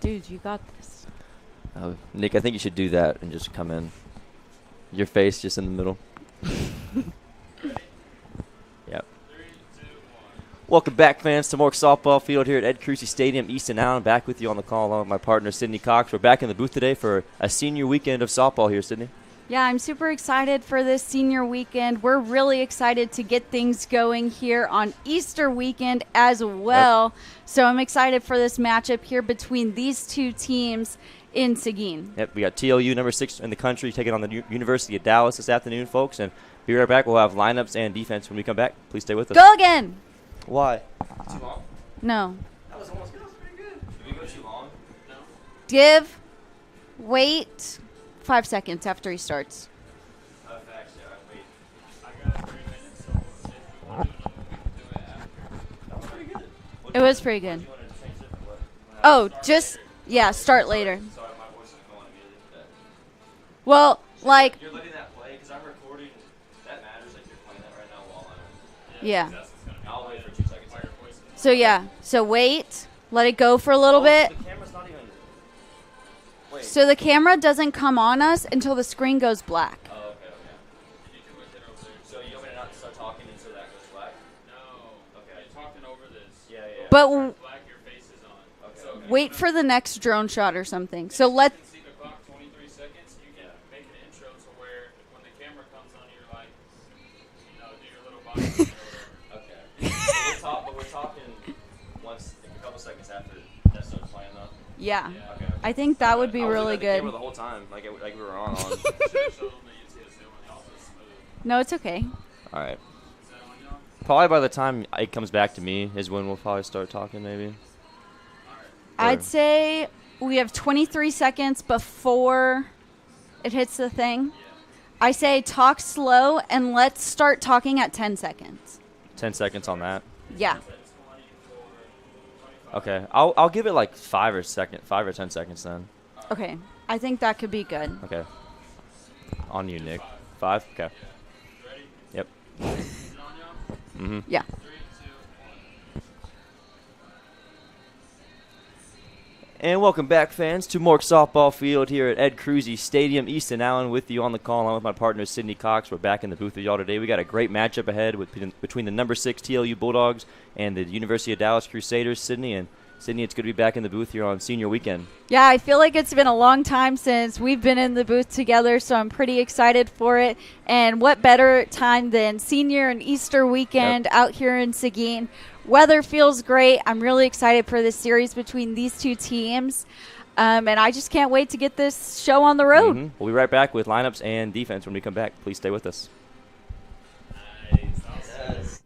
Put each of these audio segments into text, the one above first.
Dude, you got this. Nick, I think you should do that and just come in. Your face just in the middle. Yep. Welcome back, fans, to Mork Softball Field here at Ed Cruzy Stadium, Easton Allen. Back with you on the call along with my partner, Sydney Cox. We're back in the booth today for a senior weekend of softball here, Sydney. Yeah, I'm super excited for this senior weekend. We're really excited to get things going here on Easter weekend as well. Yep. So I'm excited for this matchup here between these two teams in Seguin. Yep, we got TLU, number 6 in the country, taking on the University of Dallas this afternoon, folks. And be right back. We'll have lineups and defense when we come back. Please stay with us. Go again. Why? Too long? No. That was almost good. That was pretty good. Did we go too long? No. Give. Wait. 5 seconds after he starts. Facts, yeah. Wait. I got 3 minutes, so if you want to do another one, we'll do it after. That was pretty good. It was pretty good. Oh, just, yeah, start later. Sorry, my voice is going immediately. Well, like. You're letting that play because I'm recording. That matters. Like you're playing that right now while I'm. Yeah. I'll wait for 2 seconds. So, yeah. So, wait. Let it go for a little bit. The camera's not even. Wait. So, the camera doesn't come on us until the screen goes black. Oh, okay. So, you want me to not start talking until that goes black? No. Okay. You're talking over this. Yeah. But Black, your face is on. Okay. So wait for the next drone shot or something. So, let. You can see the clock, 23 seconds. You can make an intro to where when the camera comes on, you're like, do your little body. Okay. But we're talking once, a couple seconds after that starts playing, though. Yeah. Okay. I think that would be really good. The whole time, like we were on. No, it's okay. All right. Probably by the time it comes back to me is when we'll probably start talking, maybe. I'd say we have 23 seconds before it hits the thing. I say talk slow and let's start talking at 10 seconds. 10 seconds on that. Yeah. Okay. I'll give it like 5 or 10 seconds then. Okay. I think that could be good. Okay. On you, Nick. 5? Okay. Yep. Mm-hmm. Yeah. And welcome back, fans, to Mork Softball Field here at Ed Cruzy Stadium. Easton Allen with you on the call, along with my partner, Sydney Cox. We're back in the booth with y'all today. We got a great matchup ahead between the number 6 TLU Bulldogs and the University of Dallas Crusaders. Sydney, it's good to be back in the booth here on senior weekend. Yeah, I feel like it's been a long time since we've been in the booth together, so I'm pretty excited for it. And what better time than senior and Easter weekend out here in Seguin. Weather feels great. I'm really excited for this series between these two teams. And I just can't wait to get this show on the road. Mm-hmm. We'll be right back with lineups and defense when we come back. Please stay with us. Nice.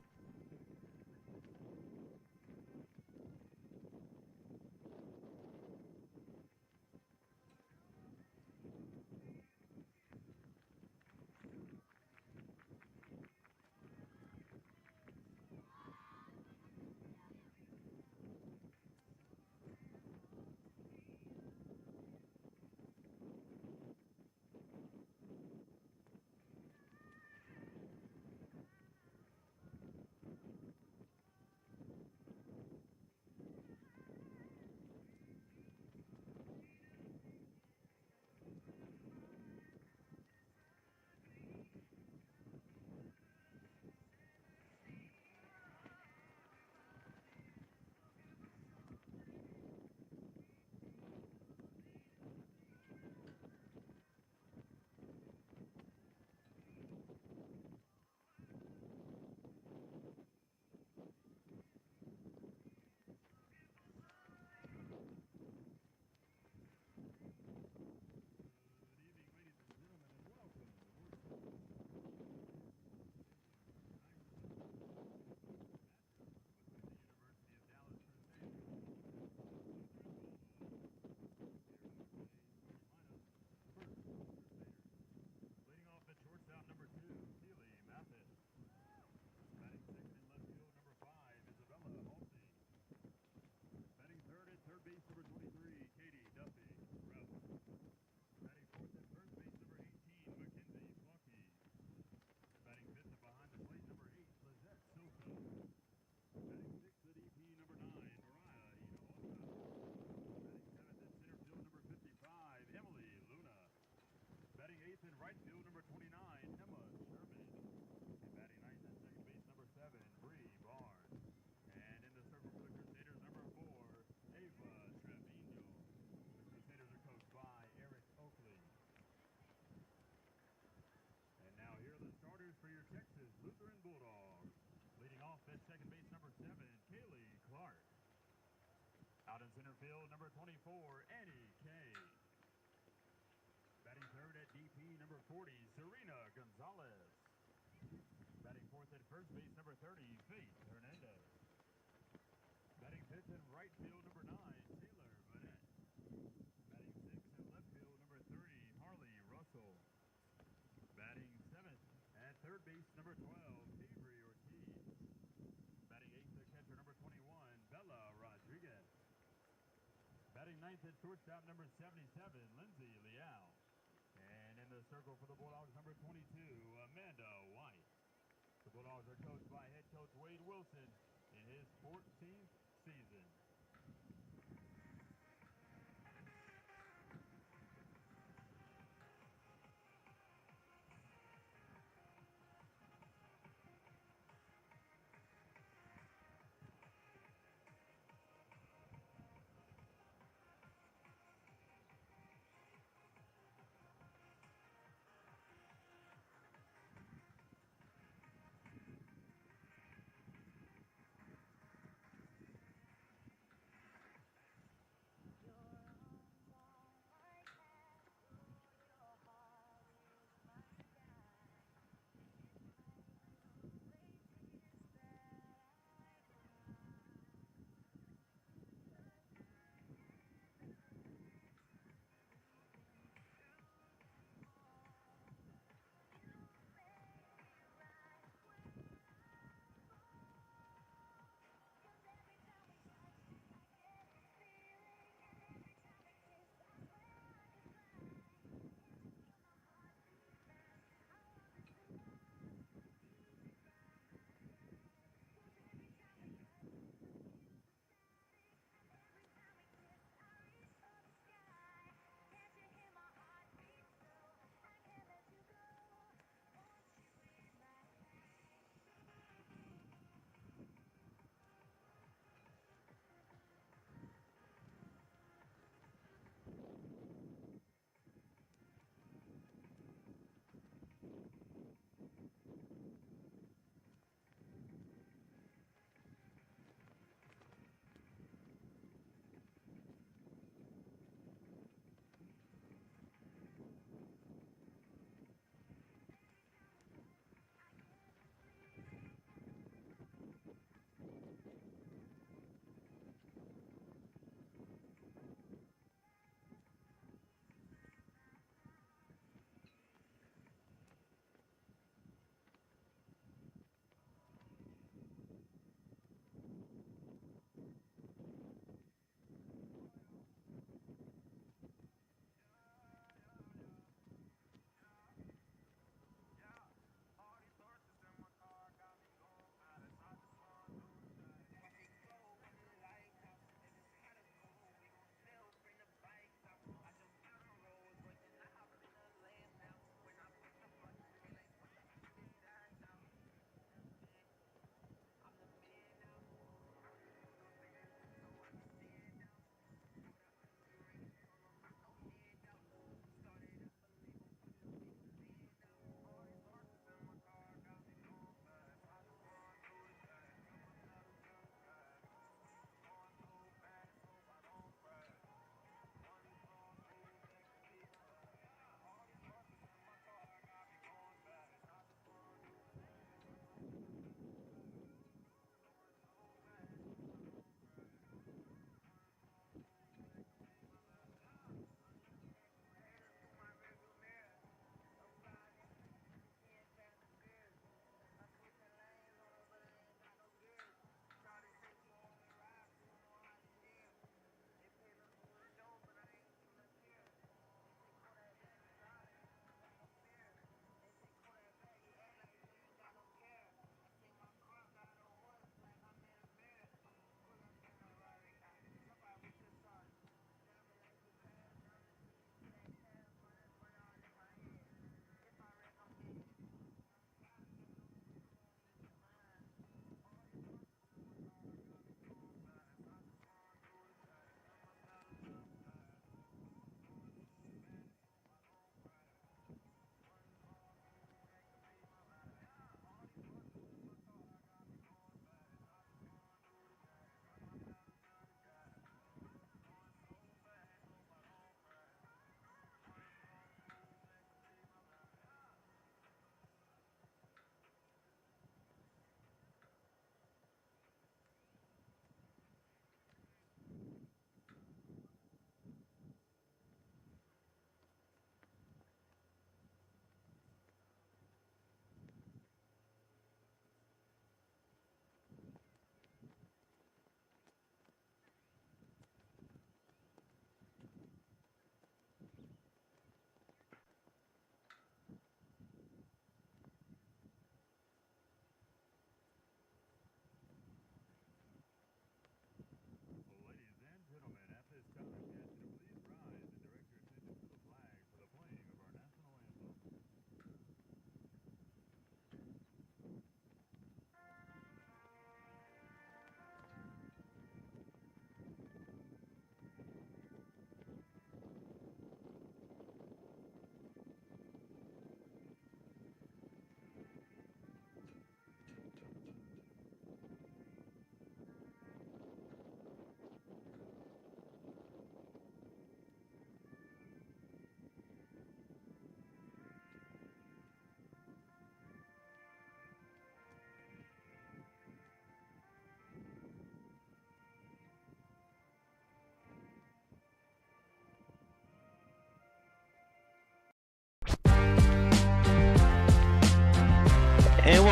on center field, number 24, Annie Kay. Batting third at DP, number 40, Serena Gonzalez. Batting fourth at first base, number 30, Faith Hernandez. Batting fifth in right field, number 9, Taylor Burnett. Batting sixth in left field, number 30, Harley Russell. Batting seventh at third base, number 12, Avery Ortiz. Batting eighth, the catcher, number 21, Bella Rodriguez. Batting ninth at shortstop, number 77, Lindsay Leal. And in the circle for the Bulldogs, number 22, Amanda White. The Bulldogs are coached by head coach Wade Wilson in his 14th season.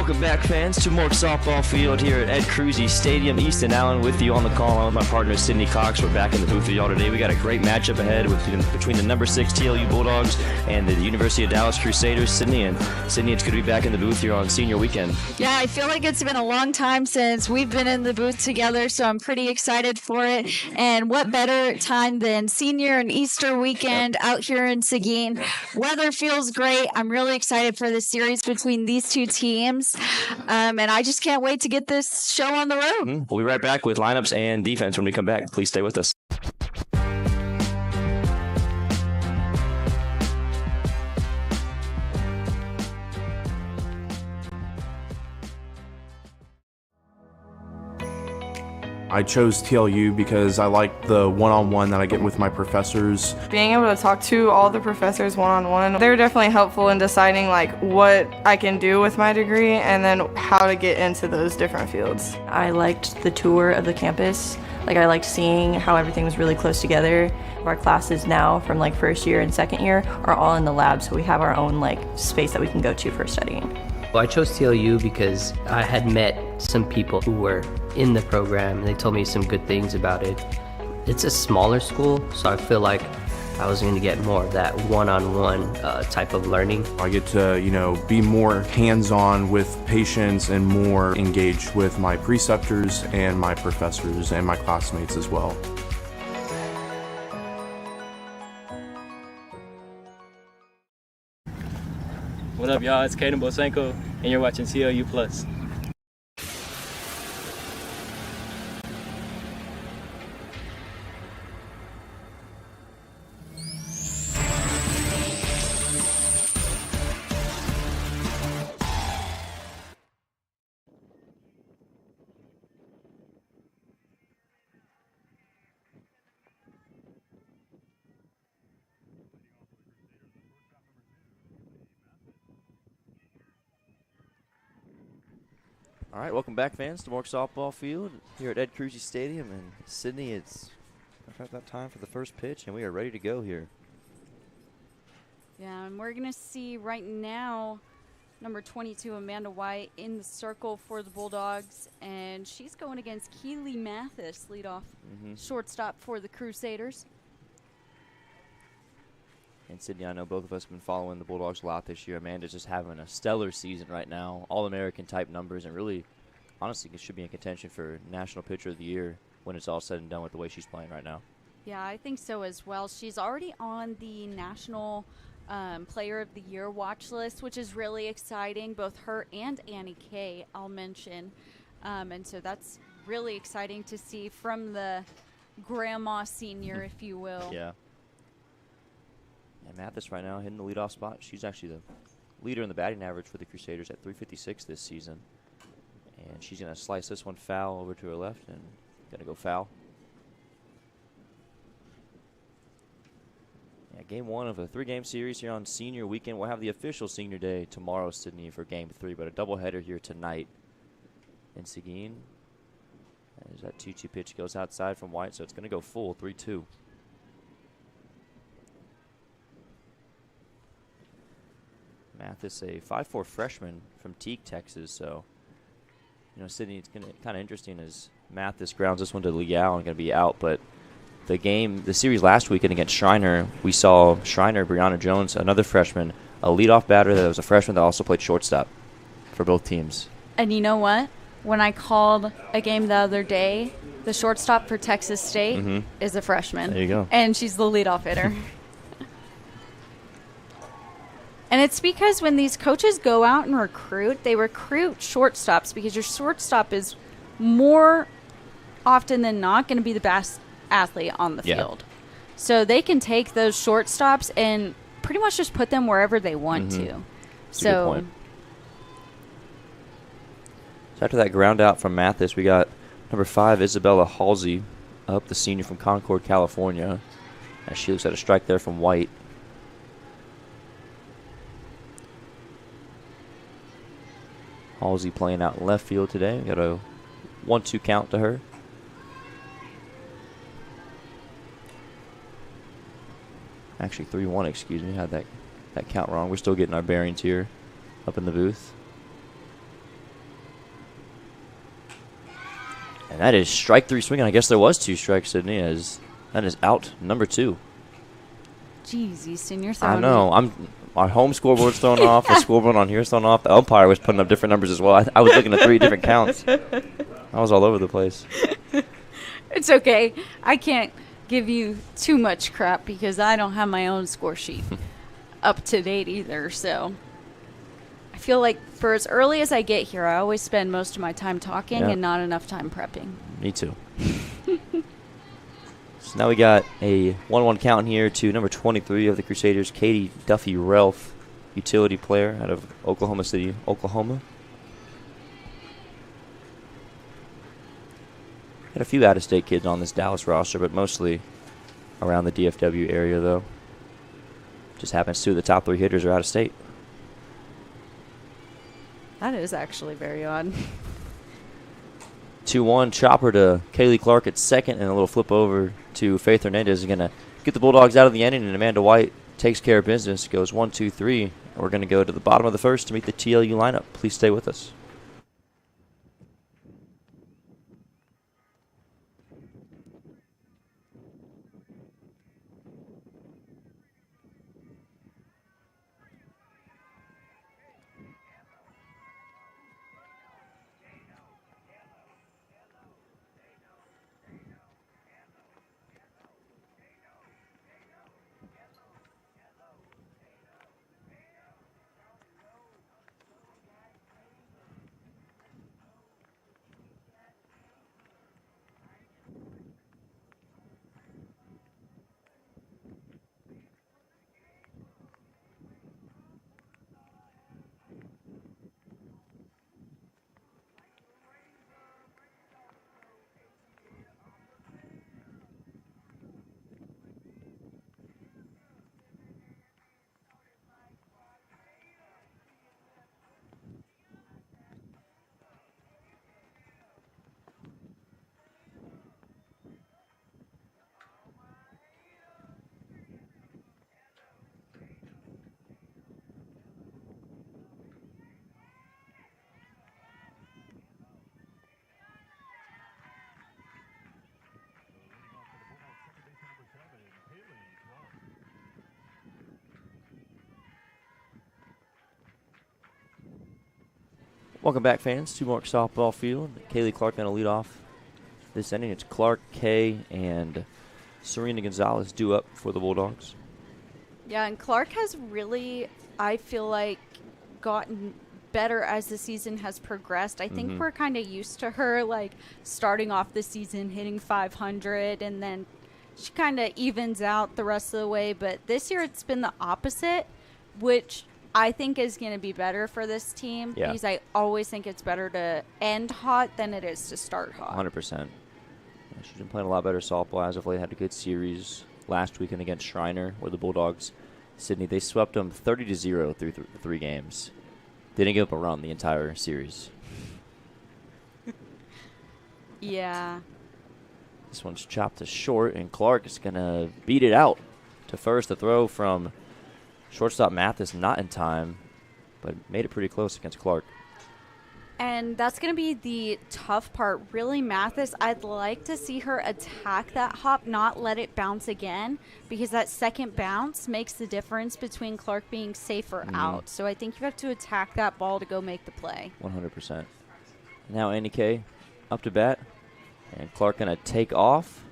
welcome back, fans, to Mork Softball Field here at Ed Cruzy Stadium. Easton Allen with you on the call, along with my partner, Sydney Cox. We're back in the booth with y'all today. We got a great matchup ahead between the number 6 TLU Bulldogs and the University of Dallas Crusaders. Sydney, it's good to be back in the booth here on senior weekend. Yeah, I feel like it's been a long time since we've been in the booth together, so I'm pretty excited for it. And what better time than senior and Easter weekend out here in Seguin. Weather feels great. I'm really excited for the series between these two teams. And I just can't wait to get this show on the road. We'll be right back with lineups and defense when we come back. Please stay with us. I chose TLU because I like the one-on-one that I get with my professors. Being able to talk to all the professors one-on-one, they're definitely helpful in deciding like what I can do with my degree and then how to get into those different fields. I liked the tour of the campus. I liked seeing how everything was really close together. Our classes now from first year and second year are all in the lab, so we have our own space that we can go to for studying. Well, I chose TLU because I had met some people who were in the program, and they told me some good things about it. It's a smaller school, so I feel like I was going to get more of that one-on-one type of learning. I get to, be more hands-on with patients and more engaged with my preceptors and my professors and my classmates as well. What up, y'all? It's Caden Bosenko, and you're watching TLU Plus. All right, welcome back, fans, to Mork Softball Field here at Ed Cruzy Stadium. And Sydney, it's about that time for the first pitch, and we are ready to go here. Yeah, and we're going to see right now number 22, Amanda White, in the circle for the Bulldogs. And she's going against Keely Mathis, leadoff shortstop for the Crusaders. And Sydney, I know both of us have been following the Bulldogs a lot this year. Amanda's just having a stellar season right now, All-American type numbers, and really, honestly, should be in contention for National Pitcher of the Year when it's all said and done with the way she's playing right now. Yeah, I think so as well. She's already on the National Player of the Year watch list, which is really exciting. Both her and Annie Kay, I'll mention. And so that's really exciting to see from the grandma senior, if you will. Yeah. And Mathis right now hitting the leadoff spot. She's actually the leader in the batting average for the Crusaders at .356 this season. And she's going to slice this one foul over to her left and going to go foul. Yeah, game one of a 3-game series here on senior weekend. We'll have the official senior day tomorrow, Sydney, for game 3, but a doubleheader here tonight in Seguin. As that 2-2 pitch goes outside from White, so it's going to go full 3-2. Mathis, a 5'4" freshman from Teague, Texas. So, Sydney, it's going to kind of interesting as Mathis grounds this one to Leal and going to be out. But the series last weekend against Schreiner, we saw Schreiner, Brianna Jones, another freshman, a leadoff batter that was a freshman that also played shortstop for both teams. And you know what? When I called a game the other day, the shortstop for Texas State is a freshman. There you go. And she's the leadoff hitter. And it's because when these coaches go out and recruit, they recruit shortstops because your shortstop is more often than not going to be the best athlete on the field. So they can take those shortstops and pretty much just put them wherever they want to. That's a good point. So after that ground out from Mathis, we got number 5, Isabella Halsey, up, the senior from Concord, California. As she looks at a strike there from White. Halsey playing out in left field today. We got a 1-2 count to her. Actually 3-1, excuse me. Had that count wrong. We're still getting our bearings here up in the booth. And that is strike 3 swinging. I guess there was 2 strikes, Sydney, as that is out number 2. Jeez, Easton, you're throwing I know. Our home scoreboard's thrown off. The scoreboard on here is thrown off. The umpire was putting up different numbers as well. I was looking at 3 different counts. I was all over the place. It's okay. I can't give you too much crap because I don't have my own score sheet up to date either. So I feel like for as early as I get here, I always spend most of my time talking and not enough time prepping. Me too. So now we got a 1-1 count here to number 23 of the Crusaders, Katie Duffy Ralph, utility player out of Oklahoma City, Oklahoma. Had a few out-of-state kids on this Dallas roster, but mostly around the DFW area, though. Just happens to the top 3 hitters are out of state. That is actually very odd. 2-1 chopper to Kaylee Clark at second, and a little flip over to Faith Hernandez is going to get the Bulldogs out of the inning, and Amanda White takes care of business, goes 1-2-3. And we're going to go to the bottom of the first to meet the TLU lineup. Please stay with us. Welcome back, fans, to Mark Softball Field. Kaylee Clark going to lead off this inning. It's Clark, Kay, and Serena Gonzalez due up for the Bulldogs. Yeah, and Clark has really, I feel like, gotten better as the season has progressed. I think we're kind of used to her, like, starting off the season hitting 500, and then she kind of evens out the rest of the way. But this year it's been the opposite, which I think is going to be better for this team because I always think it's better to end hot than it is to start hot. 100%. She's been playing a lot better softball as of late. Had a good series last weekend against Shriner, where the Bulldogs, Sydney, they swept them 30-0 through 3 games. They didn't give up a run the entire series. Yeah. This one's chopped to short, and Clark is going to beat it out to first. The throw from shortstop Mathis not in time, but made it pretty close against Clark. And that's going to be the tough part. Really, Mathis, I'd like to see her attack that hop, not let it bounce again, because that second bounce makes the difference between Clark being safe or out. So I think you have to attack that ball to go make the play. 100%. Now Annie Kay up to bat, and Clark going to take off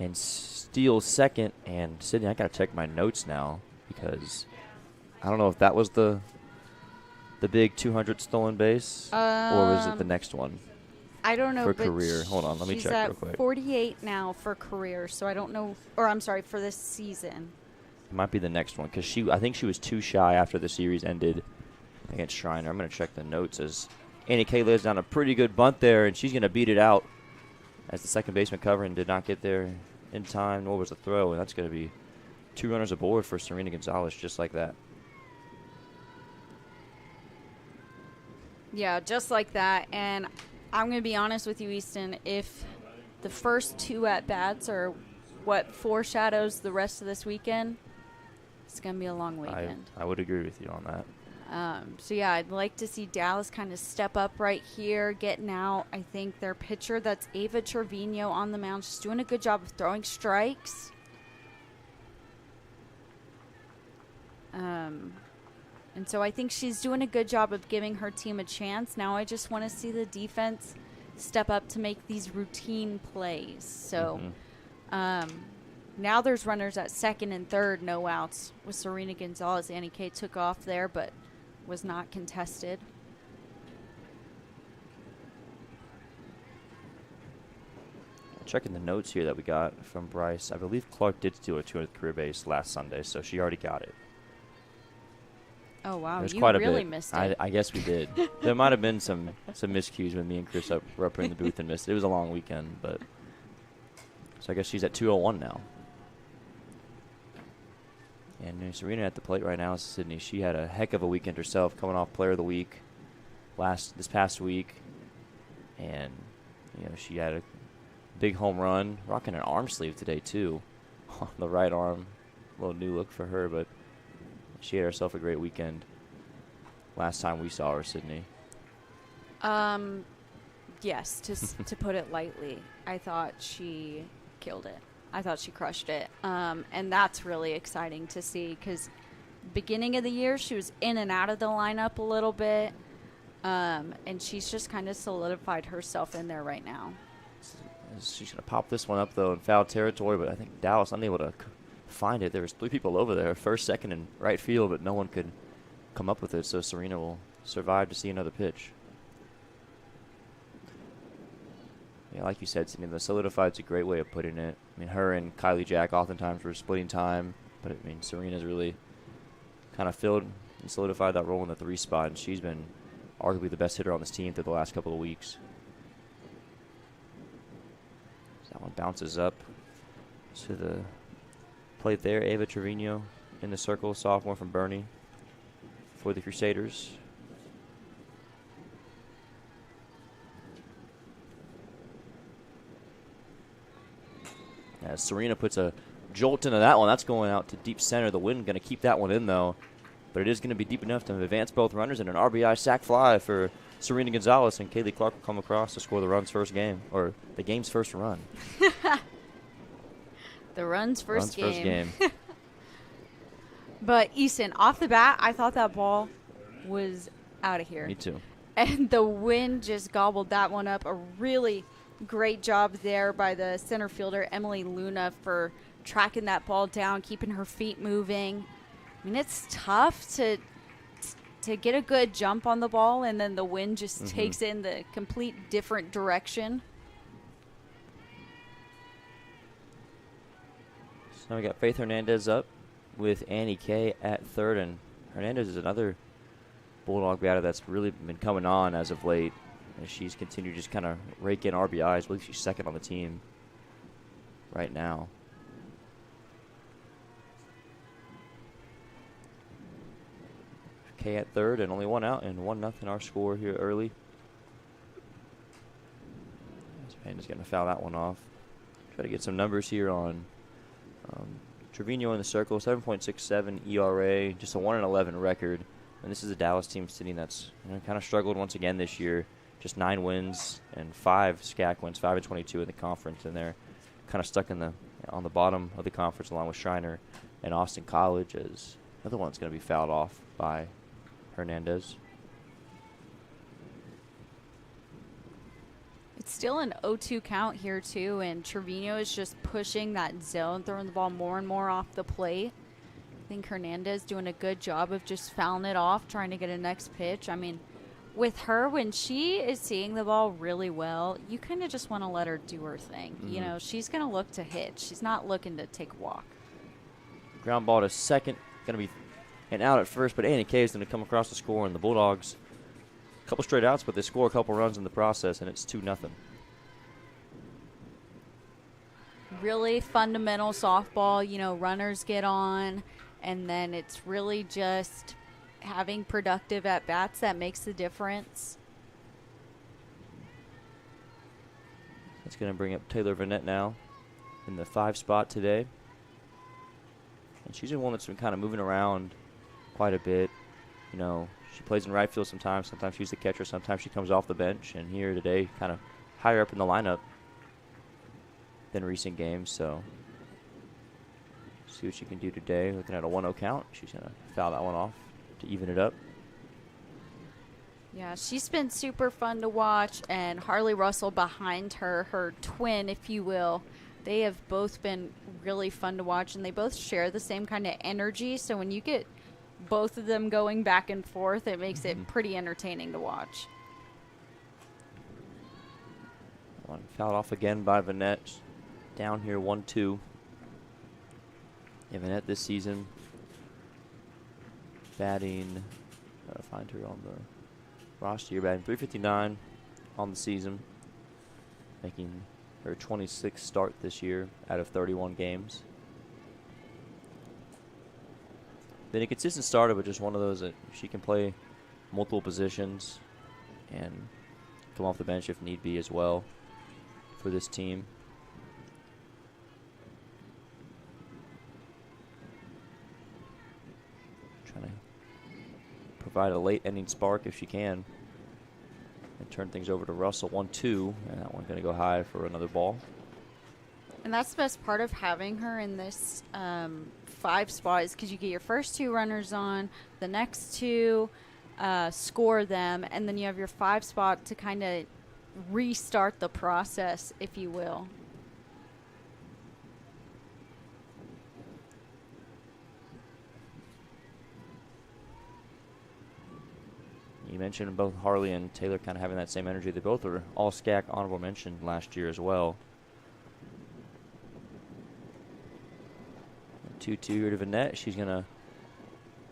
and steal second. And Sydney, I got to check my notes now, because I don't know if that was the big 200 stolen base, or was it the next one? I don't know. For but career. Hold on, let me check real quick. She's at 48 now for career, so I don't know. Or I'm sorry, for this season. It might be the next one, because I think she was 2 shy after the series ended against Shriner. I'm going to check the notes as Annie Kay lays down a pretty good bunt there, and she's going to beat it out as the second baseman covering did not get there in time, nor was the throw, and that's going to be 2 runners aboard for Serena Gonzalez, just like that. Yeah, just like that. And I'm going to be honest with you, Easton, if the first 2 at-bats are what foreshadows the rest of this weekend, it's going to be a long weekend. I would agree with you on that. So, yeah, I'd like to see Dallas kind of step up right here, getting out. I think their pitcher, that's Ava Trevino on the mound. She's doing a good job of throwing strikes. And so I think she's doing a good job of giving her team a chance. Now I just want to see the defense step up to make these routine plays. So now there's runners at second and third, no outs with Serena Gonzalez. Annie K took off there, but was not contested. Checking the notes here that we got from Bryce. I believe Clark did steal her 200th career base last Sunday, so she already got it. Oh, wow. There's You quite a really bit. missed it. I guess we did. There might have been some miscues when me and Chris were up in the booth and missed it. It was a long weekend, but so I guess she's at 201 now. And Serena at the plate right now is Sydney. She had a heck of a weekend herself, coming off Player of the Week this past week, and she had a big home run, rocking an arm sleeve today too, on the right arm. A little new look for her, but she had herself a great weekend. Last time we saw her, Sydney. Yes, to put it lightly. I thought she killed it. I thought she crushed it. And that's really exciting to see because beginning of the year, she was in and out of the lineup a little bit. And she's just kind of solidified herself in there right now. She's going to pop this one up, though, in foul territory, but I think Dallas unable to find it. There was 3 people over there, first, second, and right field, but no one could come up with it, so Serena will survive to see another pitch. Yeah, like you said, Sydney, the solidified's a great way of putting it. I mean, her and Kylie Jack oftentimes were splitting time, but, I mean, Serena's really kind of filled and solidified that role in the 3 spot, and she's been arguably the best hitter on this team through the last couple of weeks. So that one bounces up to the plate there. Ava Trevino in the circle, sophomore from Bernie for the Crusaders. As Serena puts a jolt into that one, that's going out to deep center. The wind going to keep that one in, though. But it is going to be deep enough to advance both runners, and an RBI sac fly for Serena Gonzalez, and Kaylee Clark will come across to score the game's first run. The run's first game. But Easton, off the bat, I thought that ball was out of here. Me too. And the wind just gobbled that one up. A really great job there by the center fielder, Emily Luna, for tracking that ball down, keeping her feet moving. I mean, it's tough to get a good jump on the ball, and then the wind just takes it in the complete different direction. So now we got Faith Hernandez up with Annie K at third, and Hernandez is another Bulldog batter that's really been coming on as of late. And she's continued to just kind of rake in RBIs. I believe she's second on the team right now. K at third, and only one out, and 1-0 our score here early. Panda's going to foul that one off. Try to get some numbers here on Trevino in the circle, 7.67 ERA, just a 1-11 record. And this is a Dallas team sitting that's kind of struggled once again this year. Just 9 wins and 5 SCAC wins, 5-22 in the conference, and they're kind of stuck on the bottom of the conference along with Schreiner and Austin College, as another one's going to be fouled off by Hernandez. It's still an 0-2 count here, too, and Trevino is just pushing that zone, throwing the ball more and more off the plate. I think Hernandez doing a good job of just fouling it off, trying to get a next pitch. I mean, with her, when she is seeing the ball really well, you kind of just want to let her do her thing. You know, she's going to look to hit. She's not looking to take a walk. Ground ball to second, going to be an out at first, but Annie K is going to come across the score, and the Bulldogs, a couple straight outs, but they score a couple runs in the process, and it's 2-0. Really fundamental softball, runners get on, and then it's really just having productive at-bats that makes the difference. That's going to bring up Taylor Vanette now in the 5 spot today. And she's the one that's been kind of moving around quite a bit. She plays in right field sometimes. Sometimes she's the catcher. Sometimes she comes off the bench. And here today, kind of higher up in the lineup than recent games. So see what she can do today. Looking at a 1-0 count. She's going to foul that one off to even it up. Yeah, she's been super fun to watch, and Harley Russell behind her, her twin, if you will. They have both been really fun to watch, and they both share the same kind of energy. So when you get both of them going back and forth, it makes it pretty entertaining to watch. One fouled off again by Vanette. Down here 1-2. Yeah, Vanette this season batting, gotta find her on the roster here, batting .359 on the season, making her 26th start this year out of 31 games. Been a consistent starter, but just one of those that she can play multiple positions and come off the bench if need be as well for this team. Trying to provide a late inning spark if she can. And turn things over to Russell. 1-2, and that one's going to go high for another ball. And that's the best part of having her in this 5 spot is because you get your first 2 runners on, the next 2 score them, and then you have your 5 spot to kind of restart the process, if you will. You mentioned both Harley and Taylor kind of having that same energy. They both were all SCAC honorable mention last year as well. 2-2 here to Vanette. She's going to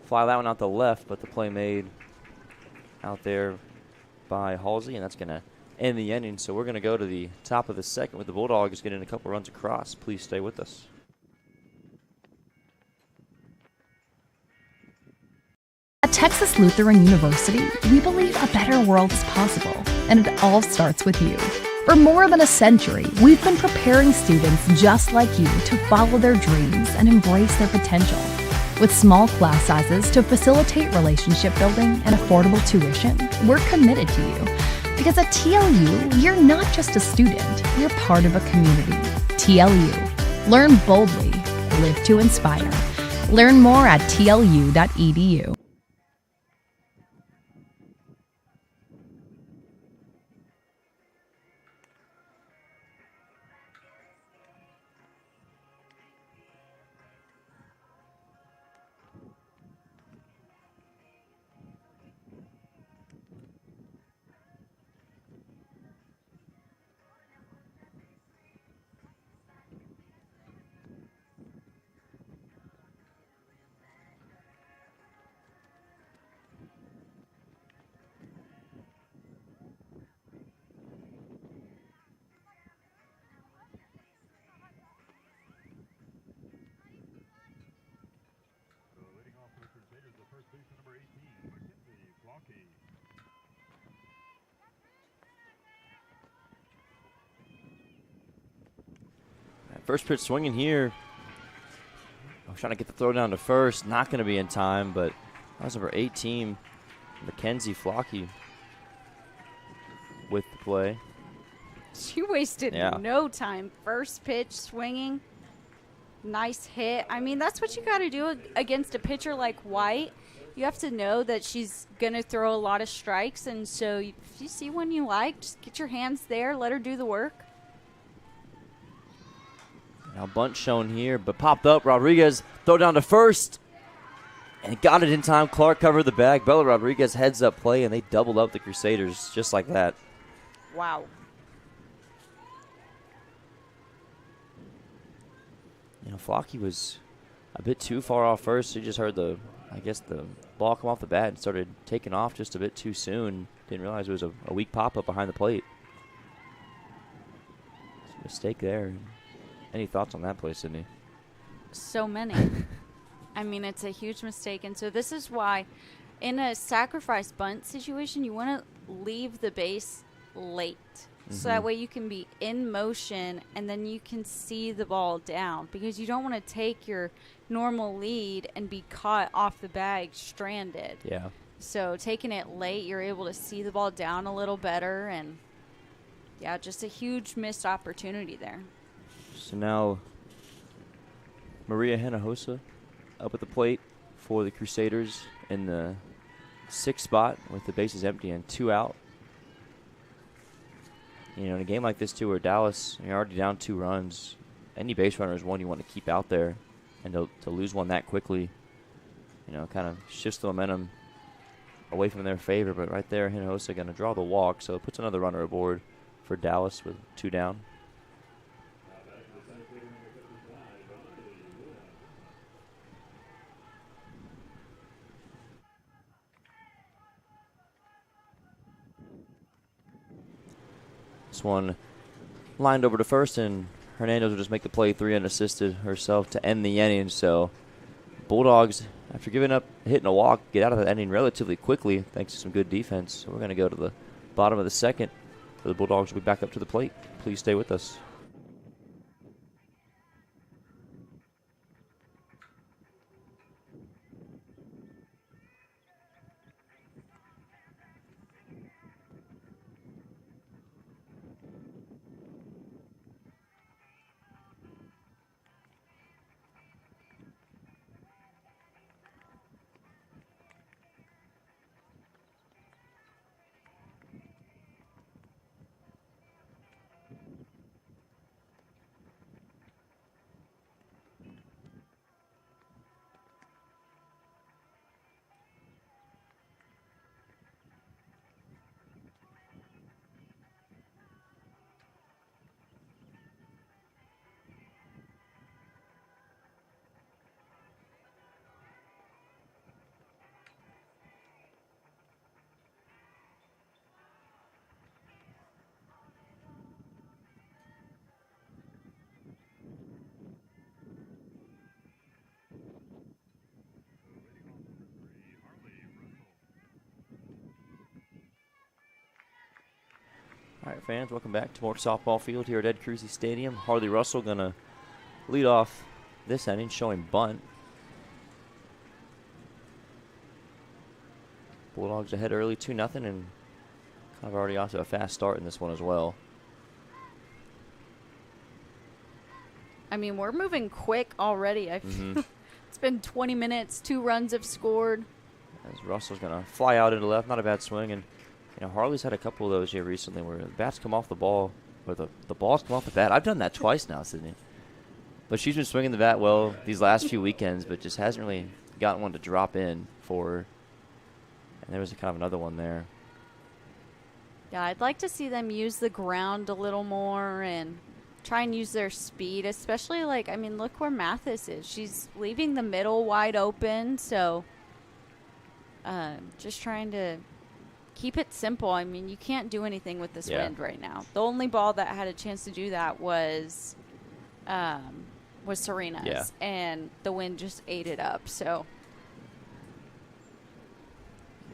fly that one out the left, but the play made out there by Halsey, and that's going to end the inning. So we're going to go to the top of the second with the Bulldogs getting a couple runs across. Please stay with us. At Texas Lutheran University, we believe a better world is possible, and it all starts with you. For more than a century, we've been preparing students just like you to follow their dreams and embrace their potential. With small class sizes to facilitate relationship building and affordable tuition, we're committed to you. Because at TLU, you're not just a student, you're part of a community. TLU. Learn boldly, live to inspire. Learn more at tlu.edu. First pitch swinging here. I'm trying to get the throw down to first. Not going to be in time, but that was number 18, Mackenzie Flocky, with the play. She wasted no time. First pitch swinging. Nice hit. I mean, that's what you got to do against a pitcher like White. You have to know that she's going to throw a lot of strikes, and so if you see one you like, just get your hands there, let her do the work. Now bunt shown here, but popped up. Rodriguez throw down to first. And got it in time. Clark covered the bag. Bella Rodriguez heads up play, and they doubled up the Crusaders just like that. Wow. You know, Flocky was a bit too far off first. He just heard the ball come off the bat and started taking off just a bit too soon. Didn't realize it was a weak pop-up behind the plate. It's a mistake there. Any thoughts on that play, Sydney? So many. I mean, it's a huge mistake. And so this is why in a sacrifice bunt situation, you want to leave the base late. So that way you can be in motion and then you can see the ball down, because you don't want to take your normal lead and be caught off the bag stranded. Yeah. So taking it late, you're able to see the ball down a little better. And, yeah, just a huge missed opportunity there. So now Maria Hinojosa up at the plate for the Crusaders in the 6th spot with the bases empty and 2 out. You know, in a game like this, too, where Dallas, you're already down 2 runs, any base runner is one you want to keep out there. And to lose one that quickly, you know, kind of shifts the momentum away from their favor. But right there, Hinojosa going to draw the walk, so it puts another runner aboard for Dallas with 2 down. This one lined over to first, and Hernandez will just make the play 3 unassisted herself to end the inning. So Bulldogs, after hitting a walk, get out of that inning relatively quickly thanks to some good defense. So we're going to go to the bottom of the 2nd. For the Bulldogs will be back up to the plate. Please stay with us. All right, fans, welcome back to Mork Softball Field here at Ed Cruzy Stadium. Harley Russell going to lead off this inning, showing bunt. Bulldogs ahead early, 2-0, and kind of already off to a fast start in this one as well. I mean, we're moving quick already. It's been 20 minutes, 2 runs have scored. As Russell's going to fly out into left, not a bad swing. And, you know, Harley's had a couple of those here recently where the bats come off the ball, or the balls come off the bat. I've done that twice now, Sydney. But she's been swinging the bat well these last few weekends, but just hasn't really gotten one to drop in for her. And there was kind of another one there. Yeah, I'd like to see them use the ground a little more and try and use their speed, especially, like, I mean, look where Mathis is. She's leaving the middle wide open, so just trying to keep it simple. I mean, you can't do anything with this wind right now. The only ball that had a chance to do that was Serena's, and the wind just ate it up, so.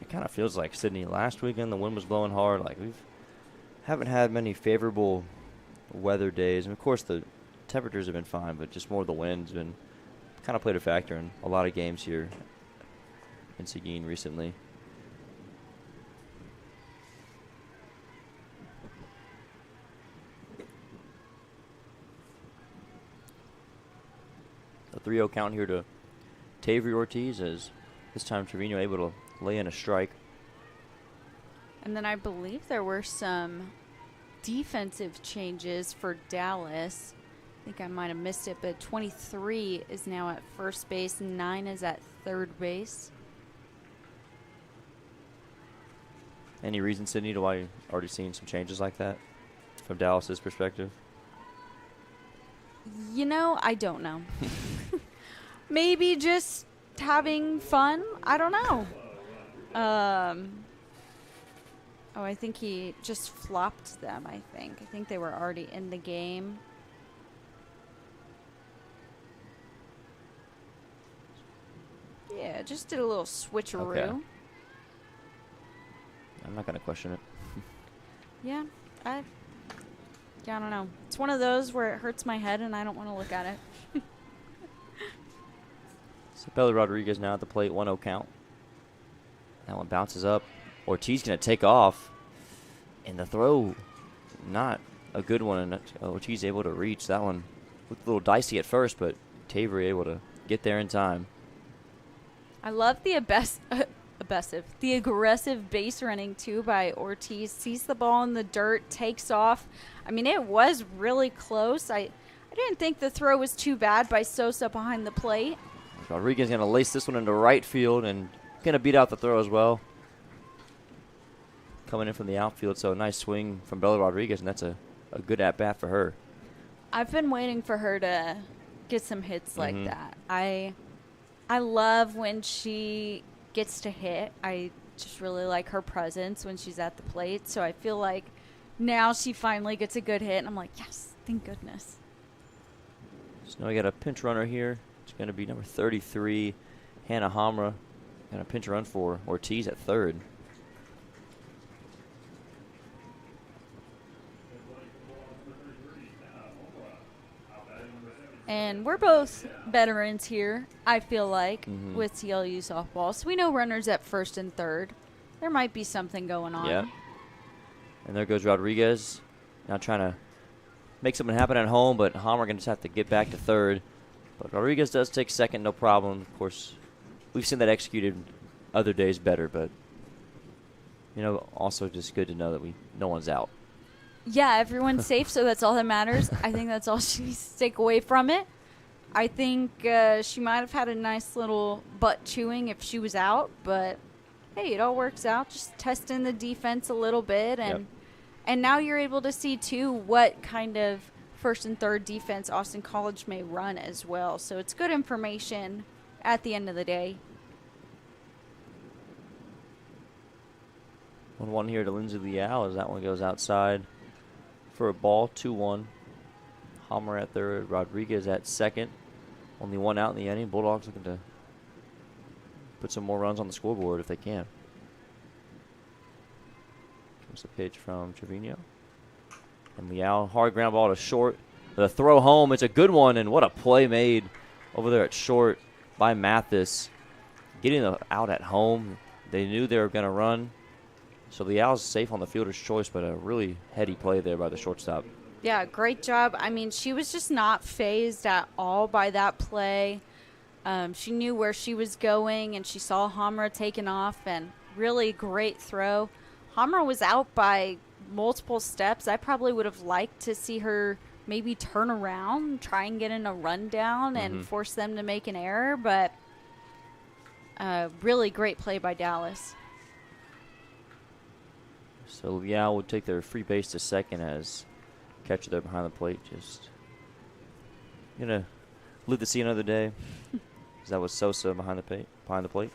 It kind of feels like, Sydney, last weekend the wind was blowing hard. Like, haven't had many favorable weather days. And, of course, the temperatures have been fine, but just more the wind's been kind of played a factor in a lot of games here in Seguin recently. A 3-0 count here to Tavery Ortiz, as this time Trevino able to lay in a strike. And then I believe there were some defensive changes for Dallas. I think I might have missed it, but 23 is now at first base, 9 is at third base. Any reason, Sydney, to why you're already seeing some changes like that from Dallas's perspective? You know, I don't know. Maybe just having fun. I don't know. Oh, I think he just flopped them, I think. I think they were already in the game. Yeah, just did a little switcheroo. Okay. I'm not going to question it. Yeah, I don't know. It's one of those where it hurts my head and I don't want to look at it. So Belly Rodriguez now at the plate, 1-0 count. That one bounces up. Ortiz going to take off. And the throw, not a good one. And Ortiz able to reach. That one looked a little dicey at first, but Tavery able to get there in time. I love the aggressive base running, too, by Ortiz. Sees the ball in the dirt, takes off. I mean, it was really close. I didn't think the throw was too bad by Sosa behind the plate. Rodriguez going to lace this one into right field and going to beat out the throw as well. Coming in from the outfield, so a nice swing from Bella Rodriguez, and that's a good at-bat for her. I've been waiting for her to get some hits like that. I love when she gets to hit. I just really like her presence when she's at the plate, so I feel like now she finally gets a good hit, and I'm like, yes, thank goodness. So now we got a pinch runner here. It's going to be number 33, Hannah Hamra. Got a pinch run for Ortiz at third. And we're both veterans here, I feel like, with TLU softball. So we know runners at first and third. There might be something going on. Yeah. And there goes Rodriguez. Now trying to make something happen at home, but Hammer going to just have to get back to third. But Rodriguez does take second, no problem. Of course, we've seen that executed other days better, but, also just good to know that no one's out. Yeah, everyone's safe, so that's all that matters. I think that's all she needs to take away from it. I think she might have had a nice little butt chewing if she was out, but hey, it all works out. Just testing the defense a little bit, and now you're able to see, too, what kind of first and third defense Austin College may run as well. So it's good information at the end of the day. 1-1 here to Lindsay Leal as that one goes outside for a ball, 2-1. Hammer at third, Rodriguez at second. Only one out in the inning. Bulldogs looking to put some more runs on the scoreboard if they can. Comes the pitch from Trevino. And Leal, hard ground ball to short. The throw home, it's a good one, and what a play made over there at short by Mathis. Getting the out at home. They knew they were going to run. So Leal's safe on the fielder's choice, but a really heady play there by the shortstop. Yeah, great job. I mean, she was just not fazed at all by that play. She knew where she was going, and she saw Hamra taking off, and really great throw. Hamra was out by multiple steps. I probably would have liked to see her maybe turn around, try and get in a rundown and force them to make an error, but really great play by Dallas. So Leal would take their free base to second as catcher there behind the plate. Just gonna live to see another day. That was Sosa behind the plate.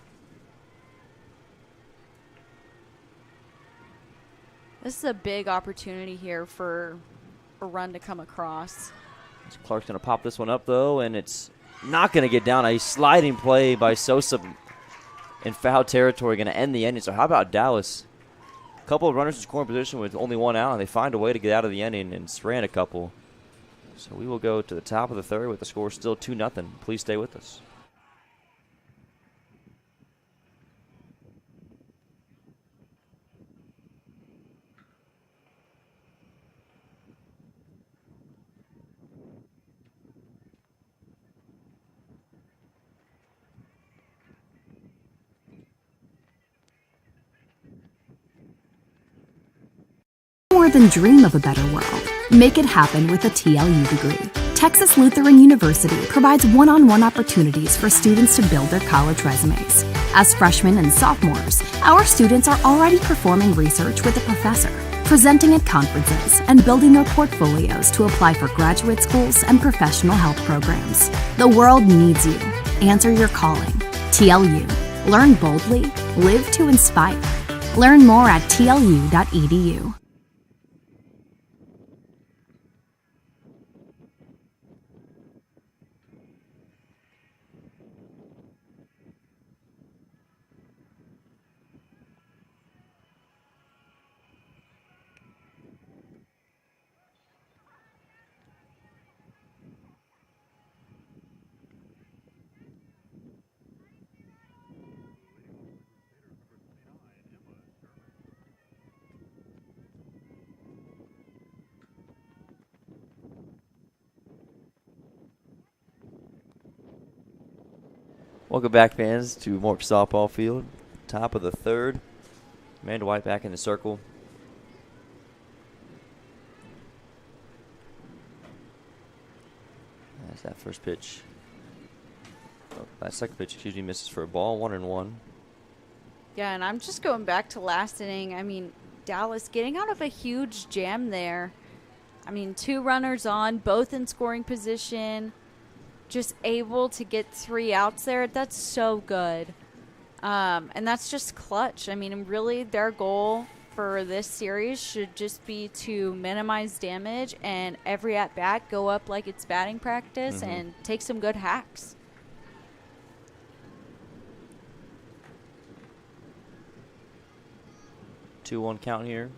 This is a big opportunity here for a run to come across. So Clark's gonna pop this one up though, and it's not gonna get down. A sliding play by Sosa in foul territory, gonna end the inning. So how about Dallas? A couple of runners in scoring position with only one out, and they find a way to get out of the inning and ran a couple. So we will go to the top of the third with the score still 2-0. Please stay with us. More than dream of a better world. Make it happen with a TLU degree. Texas Lutheran University provides one-on-one opportunities for students to build their college resumes. As freshmen and sophomores, our students are already performing research with a professor, presenting at conferences, and building their portfolios to apply for graduate schools and professional health programs. The world needs you. Answer your calling. TLU. Learn boldly. Live to inspire. Learn more at tlu.edu. Welcome back, fans, to Mork Softball Field. Top of the third. Amanda White back in the circle. That's that first pitch. Oh, that second pitch, excuse me, misses for a ball. 1-1. Yeah, and I'm just going back to last inning. I mean, Dallas getting out of a huge jam there. I mean, 2 runners on, both in scoring position, just able to get 3 outs there. That's so good. And that's just clutch. I mean, really, their goal for this series should just be to minimize damage and every at-bat go up like it's batting practice and take some good hacks. Two one count here.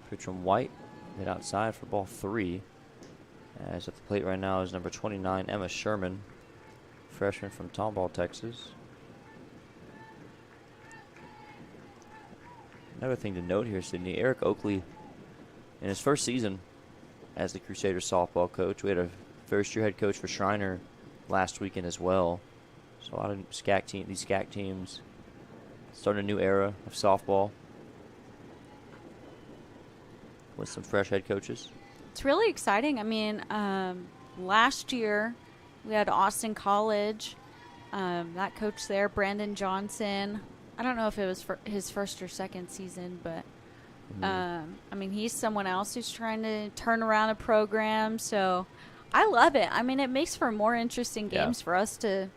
Pitch from White. Hit outside for ball 3. As at the plate right now is number 29, Emma Sherman, freshman from Tomball, Texas. Another thing to note here, Sydney, Eric Oakley, in his first season as the Crusaders softball coach, we had a first-year head coach for Schreiner last weekend as well. So a lot of these SCAC teams starting a new era of softball with some fresh head coaches. It's really exciting. I mean, last year we had Austin College, that coach there, Brandon Johnson. I don't know if it was for his first or second season, but I mean, he's someone else who's trying to turn around a program. So I love it. I mean, it makes for more interesting games for us to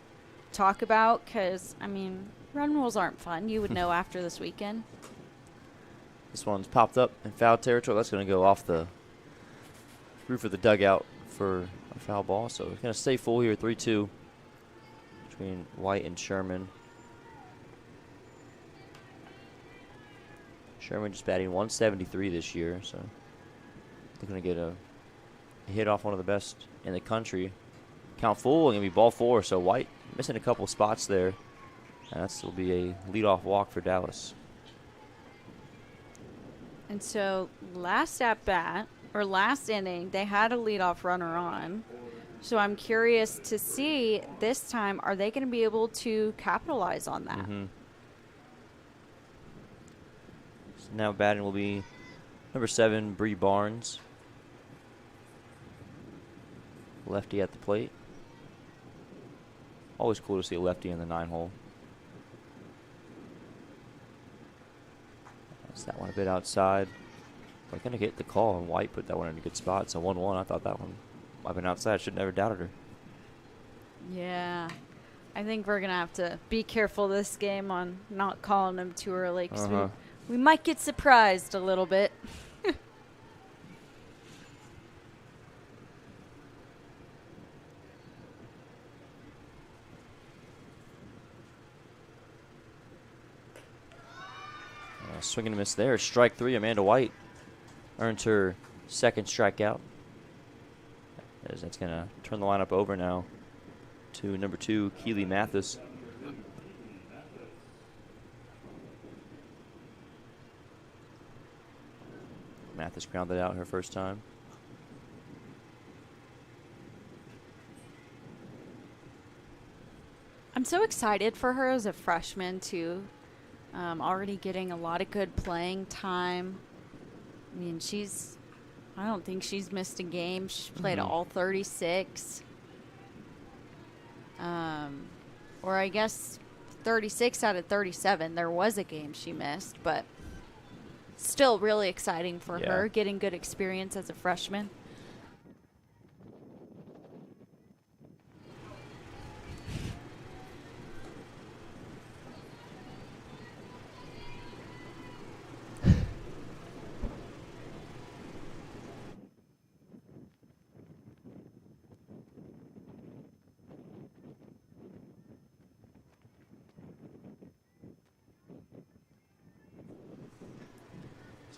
talk about because, I mean, run rules aren't fun. You would know after this weekend. This one's popped up in foul territory. That's going to go off the roof of the dugout for a foul ball. So it's going to stay full here, 3-2 between White and Sherman. Sherman just batting 173 this year, so they're going to get a hit off one of the best in the country. Count full, and going to be ball 4, so White missing a couple spots there. And that will be a leadoff walk for Dallas. And so last at-bat, or last inning, they had a leadoff runner on. So I'm curious to see this time, are they going to be able to capitalize on that? So now batting will be number 7, Bree Barnes. Lefty at the plate. Always cool to see a lefty in the 9-hole. That's that one a bit outside. We're going to get the call, and White put that one in a good spot. So 1-1. I thought that one might have been outside. Should have never doubted her. Yeah. I think we're going to have to be careful this game on not calling them too early because we might get surprised a little bit. Swing and a miss there. Strike 3. Amanda White earns her second strikeout. As that's going to turn the lineup over now to number 2, Keely Mathis. Mathis grounded out her first time. I'm so excited for her as a freshman, too. Already getting a lot of good playing time. I mean, I don't think she's missed a game. She's played all 36. Or I guess 36 out of 37. There was a game she missed, but still really exciting for her, getting good experience as a freshman.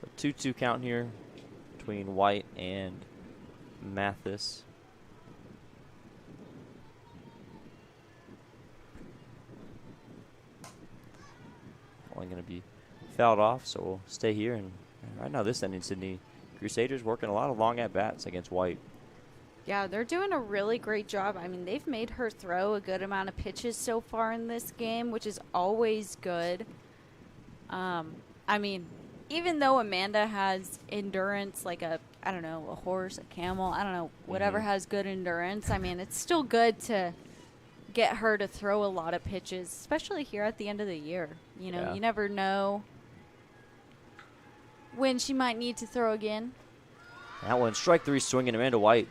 So 2-2 count here between White and Mathis. Only going to be fouled off, so we'll stay here. And right now, this ending, Sydney Crusaders working a lot of long at-bats against White. Yeah, they're doing a really great job. I mean, they've made her throw a good amount of pitches so far in this game, which is always good. I mean, even though Amanda has endurance like I don't know, a horse, a camel, I don't know, whatever has good endurance, I mean, it's still good to get her to throw a lot of pitches, especially here at the end of the year. You know, you never know when she might need to throw again. That one, strike 3 swinging. Amanda White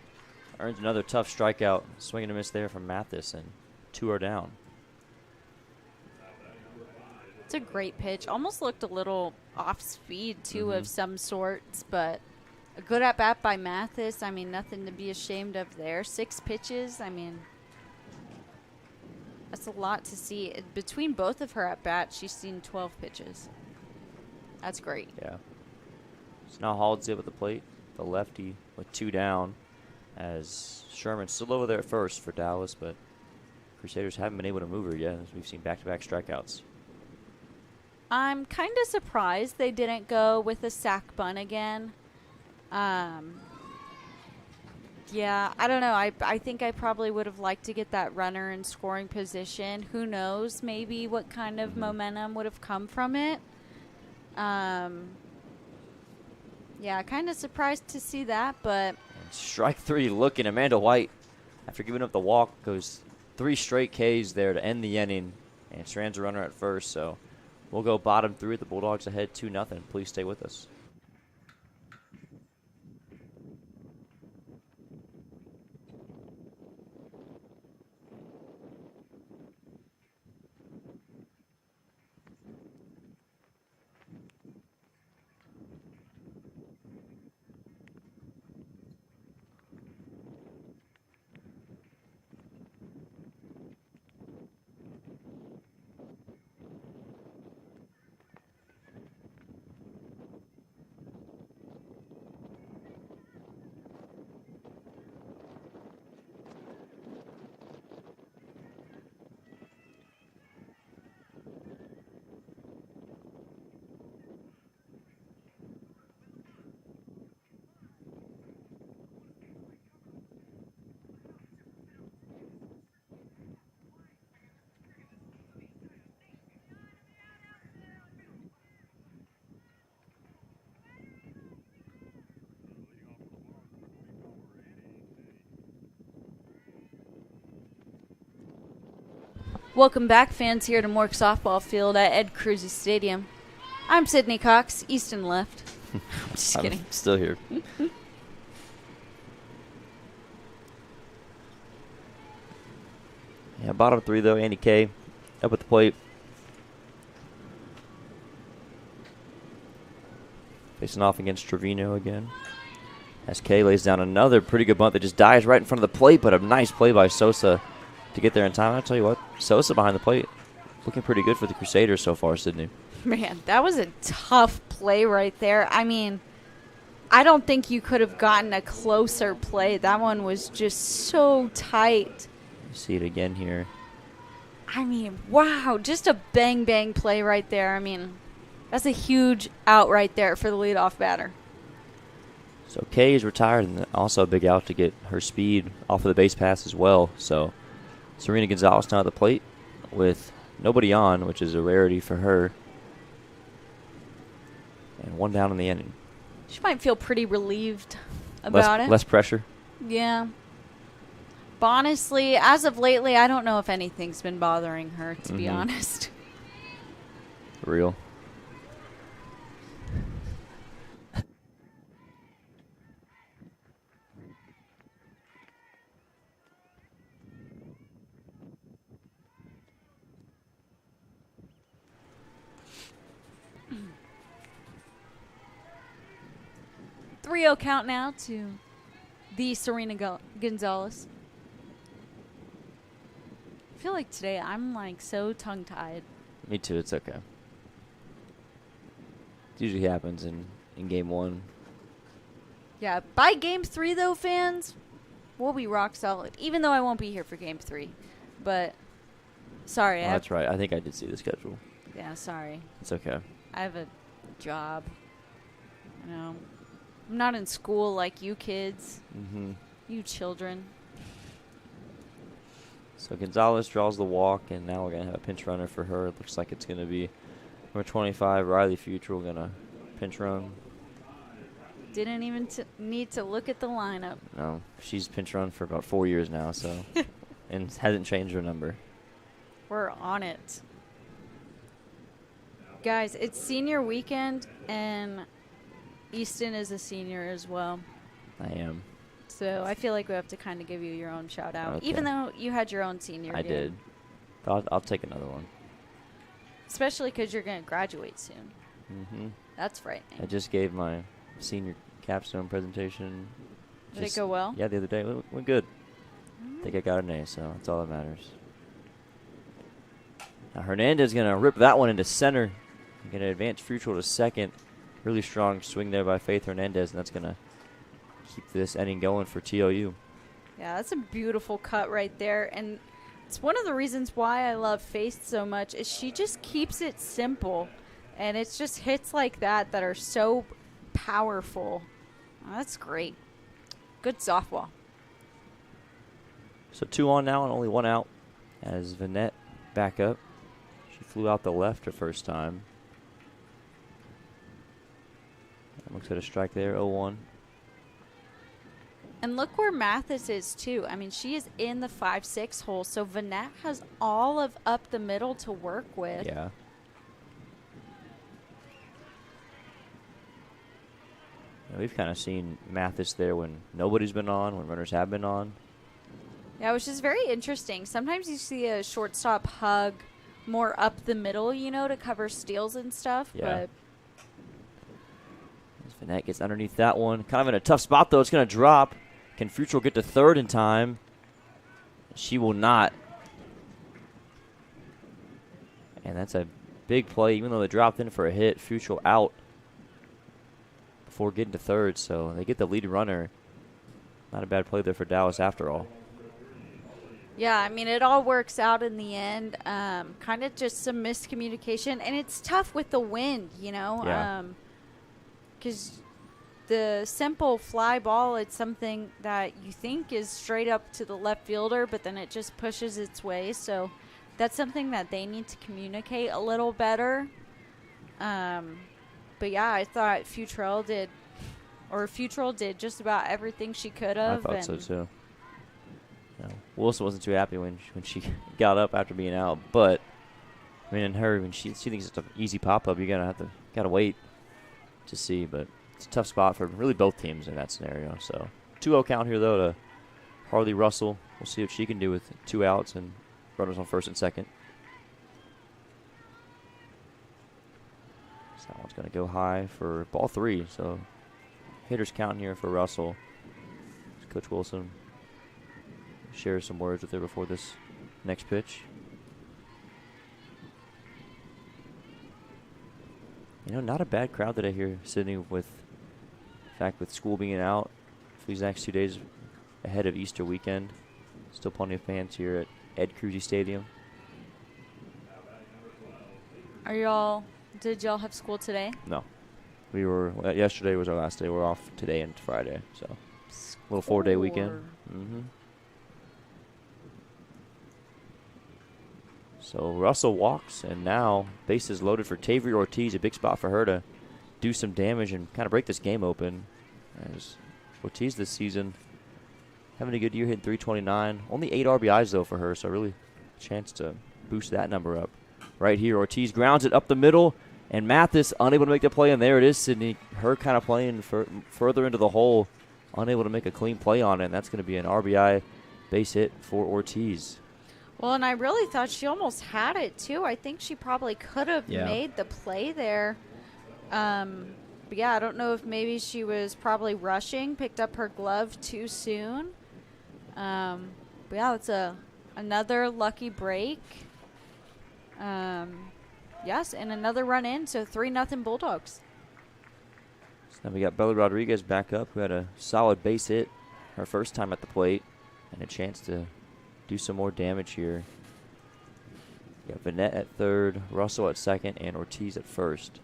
earns another tough strikeout. Swing and a miss there from Mathis, and 2 are down. It's a great pitch. Almost looked a little off speed, too, of some sorts, but a good at-bat by Mathis. I mean, nothing to be ashamed of there. 6 pitches. I mean, that's a lot to see. Between both of her at-bats, she's seen 12 pitches. That's great. Yeah. So now Haldsey at the plate, the lefty with 2 down, as Sherman's still over there at first for Dallas, but Crusaders haven't been able to move her yet, as we've seen back-to-back strikeouts. I'm kind of surprised they didn't go with a sac bunt again. Yeah, I don't know. I think I probably would have liked to get that runner in scoring position. Who knows? Maybe what kind of momentum would have come from it. Yeah, kind of surprised to see that, but... And strike 3 looking. Amanda White, after giving up the walk, goes 3 straight Ks there to end the inning, and strands a runner at first, so... We'll go bottom 3 with the Bulldogs ahead 2-0. Please stay with us. Welcome back, fans, here to Mork Softball Field at Ed Cruz Stadium. I'm Sydney Cox, east and left. Just kidding. I'm still here. Yeah, bottom 3, though. Andy Kay up at the plate. Facing off against Trevino again. As Kay lays down another pretty good bunt that just dies right in front of the plate, but a nice play by Sosa to get there in time. I'll tell you what, Sosa behind the plate looking pretty good for the Crusaders so far, Sydney. Man, that was a tough play right there. I mean, I don't think you could have gotten a closer play. That one was just so tight. You see it again here. I mean, wow, just a bang-bang play right there. I mean, that's a huge out right there for the leadoff batter. So Kay is retired, and also a big out to get her speed off of the base pass as well. So Serena Gonzalez now at the plate with nobody on, which is a rarity for her. And 1 down in the inning. She might feel pretty relieved about it. Less pressure. Yeah. But honestly, as of lately, I don't know if anything's been bothering her, to be honest. Real. .3-0 count now to the Serena Gonzalez. I feel like today I'm like so tongue-tied. Me too. It's okay. It usually happens in game 1. Yeah, by game 3 though, fans, we'll be rock solid. Even though I won't be here for game 3, but sorry. Oh, that's right. I think I did see the schedule. Yeah, sorry. It's okay. I have a job. You know, I'm not in school like you kids. You children. So Gonzalez draws the walk, and now we're going to have a pinch runner for her. It looks like it's going to be number 25, Riley Futrell, going to pinch run. Didn't even need to look at the lineup. No, she's pinch run for about 4 years now, so and hasn't changed her number. We're on it. Guys, it's senior weekend, and Easton is a senior as well. I am. So I feel like we have to kind of give you your own shout out, Okay. even though you had your own senior I game. did. I'll take another one. Especially because you're going to graduate soon. Mm-hmm. That's frightening. I just gave my senior capstone presentation. Did it go well? Yeah, the other day. It went good. I think I got an A, so that's all that matters. Now Hernandez is going to rip that one into center. Going to advance Futrell to second. Really strong swing there by Faith Hernandez, and that's going to keep this inning going for TLU. Yeah, that's a beautiful cut right there. And it's one of the reasons why I love Faith so much is she just keeps it simple. And it's just hits like that that are so powerful. Oh, that's great. Good softball. So 2 on now and only 1 out as Vanette back up. She flew out the left her first time. Looks at a strike there, 0-1. And look where Mathis is, too. I mean, she is in the 5-6 hole, so Vanette has all of up the middle to work with. Yeah. We've kind of seen Mathis there when nobody's been on, when runners have been on. Yeah, which is very interesting. Sometimes you see a shortstop hug more up the middle, you know, to cover steals and stuff. Yeah. But As Vanette gets underneath that one. Kind of in a tough spot, though. It's going to drop. Can Futrell get to third in time? She will not. And that's a big play, even though they dropped in for a hit. Futrell out before getting to third, so they get the lead runner. Not a bad play there for Dallas after all. yeah, I mean, it all works out in the end. Kind of just some miscommunication. And it's tough with the wind, you know. Yeah. Because the simple fly ball, it's something that you think is straight up to the left fielder, but then it just pushes its way. So that's something that they need to communicate a little better. But yeah, I thought Futrell did just about everything she could have. I thought so too. No, Wilson wasn't too happy when she got up after being out, but I mean, in her, when she thinks it's an easy pop up, you're gotta wait to see. But it's a tough spot for really both teams in that scenario. So 2-0 count here though to Harley Russell. We'll see what she can do with 2 outs and runners on first and second. So that one's going to go high for ball 3. So hitters count here for Russell. Coach Wilson shares some words with her before this next pitch. You know, not a bad crowd today here, Sydney, with school being out for these next 2 days ahead of Easter weekend. Still plenty of fans here at Ed Cruzy Stadium. Did y'all have school today? No. Yesterday was our last day. We're off today and Friday, so a little 4-day weekend. Mm-hmm. So Russell walks, and now bases loaded for Tavery Ortiz. A big spot for her to do some damage and kind of break this game open. As Ortiz this season having a good year, hitting 329. Only 8 RBIs, though, for her, so really a chance to boost that number up. Right here, Ortiz grounds it up the middle, and Mathis unable to make the play, and there it is, Sydney. Her kind of playing further into the hole, unable to make a clean play on it, and that's going to be an RBI base hit for Ortiz. Well, and I really thought she almost had it, too. I think she probably could have made the play there. But, yeah, I don't know if maybe she was probably rushing, picked up her glove too soon. But, yeah, it's another lucky break. Yes, and another run in, so 3-0 Bulldogs. So now we got Bella Rodriguez back up, who had a solid base hit her first time at the plate, and a chance to do some more damage here. We got Vanette at third, Russell at second, and Ortiz at first.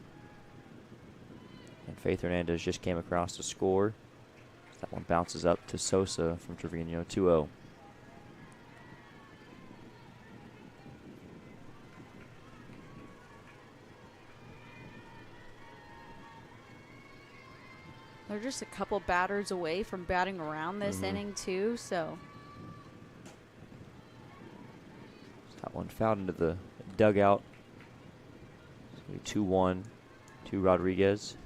And Faith Hernandez just came across to score. That one bounces up to Sosa from Trevino, 2-0. They're just a couple batters away from batting around this inning, too, so. That one fouled into the dugout. It's going to be 2-1 to Rodriguez.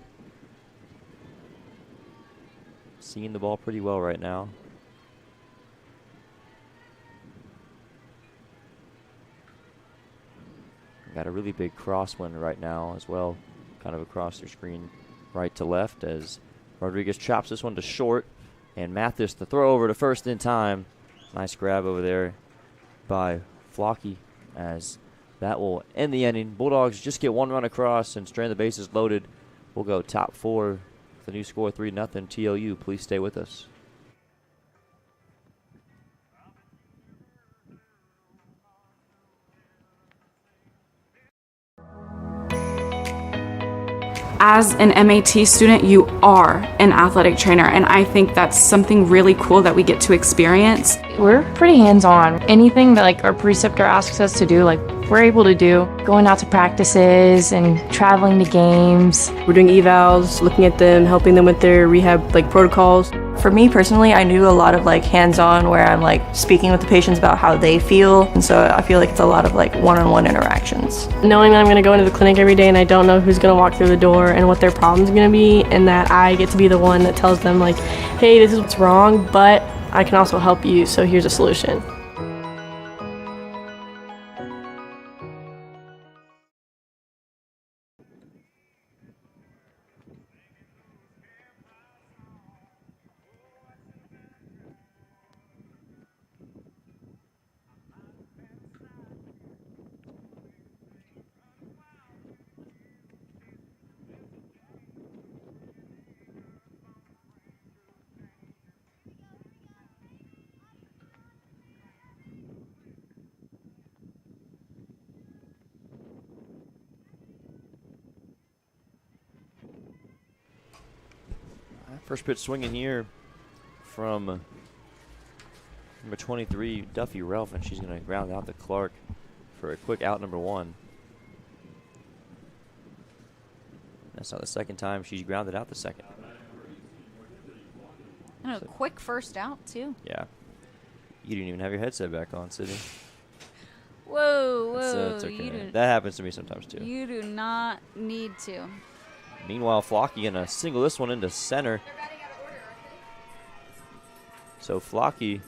Seeing the ball pretty well right now. Got a really big crosswind right now as well, kind of across their screen, right to left, as Rodriguez chops this one to short, and Mathis the throw over to first in time. Nice grab over there by Flocky, as that will end the inning. Bulldogs just get one run across and strand the bases loaded. We'll go top four. The new score 3-0 TLU. Please stay with us. As an MAT student, you are an athletic trainer, and I think that's something really cool that we get to experience. We're pretty hands-on. Anything that like our preceptor asks us to do, like we're able to do. Going out to practices and traveling to games. We're doing evals, looking at them, helping them with their rehab like protocols. For me personally, I do a lot of like hands-on where I'm like speaking with the patients about how they feel, and so I feel like it's a lot of like one-on-one interactions. Knowing that I'm going to go into the clinic every day and I don't know who's going to walk through the door and what their problem's going to be, and that I get to be the one that tells them like, hey, this is what's wrong, but I can also help you, so here's a solution. First pitch swinging here from number 23, Duffy Ralph, and she's going to ground out to Clark for a quick out, number 1. That's not the second time she's grounded out the second. And a quick first out, too. Yeah. You didn't even have your headset back on, Sydney. Whoa, It's okay. That happens to me sometimes, too. You do not need to. Meanwhile, Flocky going to single this one into center. So Flocky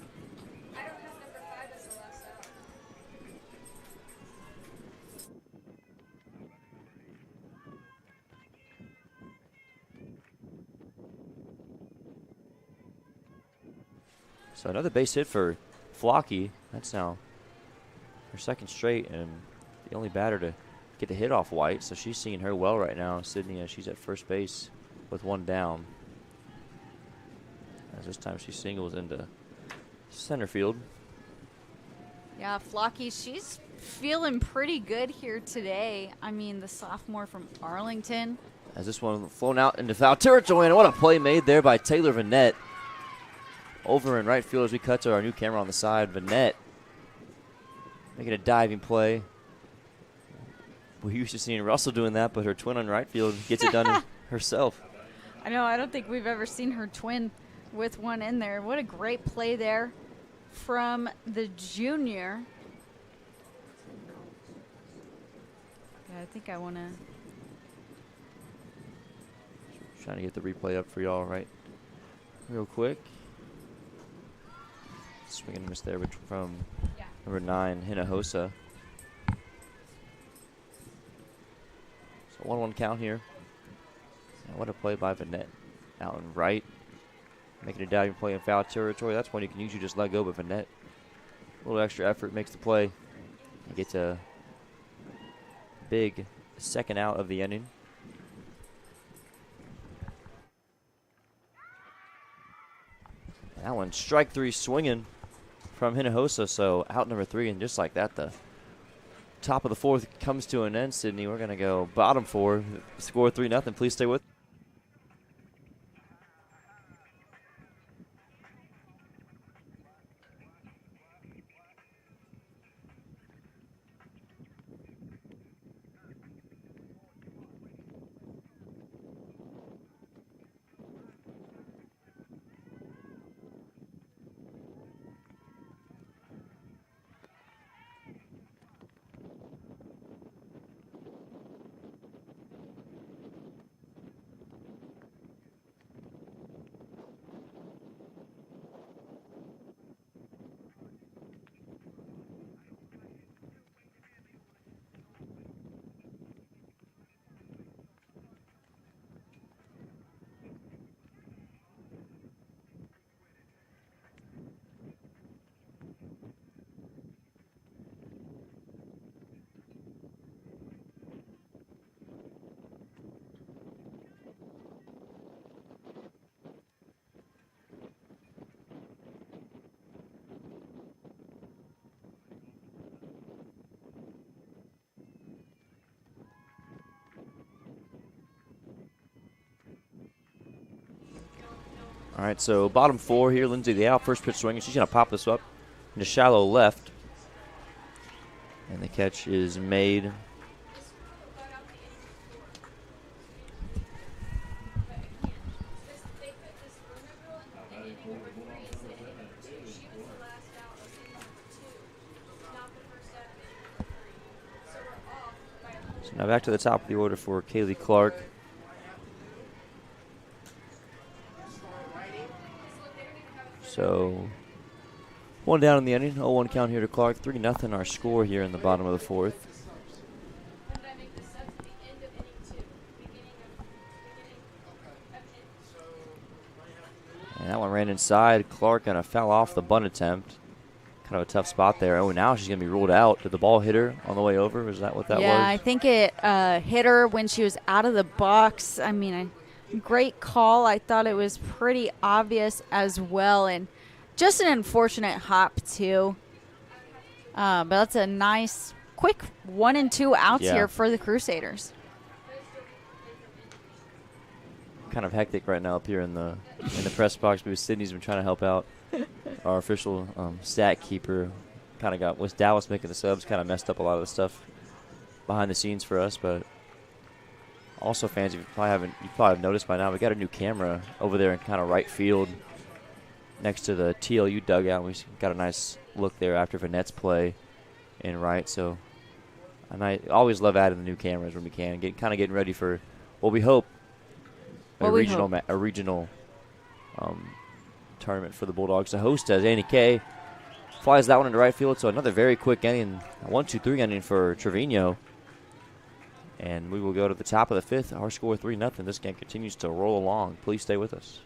so another base hit for Flocky. That's now her second straight and the only batter to get the hit off White, so she's seeing her well right now. Sydney, as she's at first base with one down. As this time she singles into center field. Yeah, Flocky, she's feeling pretty good here today. I mean, the sophomore from Arlington. As this one flown out into foul territory, and what a play made there by Taylor Vanette. Over in right field as we cut to our new camera on the side. Vanette making a diving play. We're used to seeing Russell doing that, but her twin on right field gets it done herself. I know, I don't think we've ever seen her twin with one in there. What a great play there from the junior. Yeah, I think I want to. Trying to get the replay up for y'all right real quick. Swing and miss there from number 9, Hinojosa. So 1-1 count here. And what a play by Vanette. Out and right. Making a diving play in foul territory. That's when you can usually just let go, but Vanette, a little extra effort makes the play. And gets a big second out of the inning. That one, strike 3 swinging from Hinojosa, so out number 3, and just like that, the top of the 4th comes to an end, Sydney. We're going to go bottom 4, score 3-0. Please stay with All right, so bottom 4 here. Lindsay the out, first pitch swinging. She's going to pop this up into shallow left. And the catch is made. So now back to the top of the order for Kaylee Clark. So, 1 down in the inning, 0-1 count here to Clark. 3-0 our score here in the bottom of the 4th. And that one ran inside. Clark gonna foul off the bunt attempt. Kind of a tough spot there. Oh, now she's gonna be ruled out. Did the ball hit her on the way over? Is that what that was? Yeah, I think it hit her when she was out of the box. I mean, great call. I thought it was pretty obvious as well, and just an unfortunate hop too. But that's a nice, quick 1 and 2 outs here for the Crusaders. Kind of hectic right now up here in the press box because Sydney's been trying to help out our official stat keeper. Kind of got with Dallas making the subs, kind of messed up a lot of the stuff behind the scenes for us, but. Also, fans, you probably have noticed by now, we got a new camera over there in kind of right field next to the TLU dugout. We got a nice look there after Vanette's play in right. So, and I always love adding the new cameras when we can. Getting ready for what we hope a regional tournament for the Bulldogs to host as Annie Kay flies that one into right field. So another very quick inning, 1-2-3 inning for Trevino. And we will go to the top of the 5th. Our score 3-0. This game continues to roll along. Please stay with us.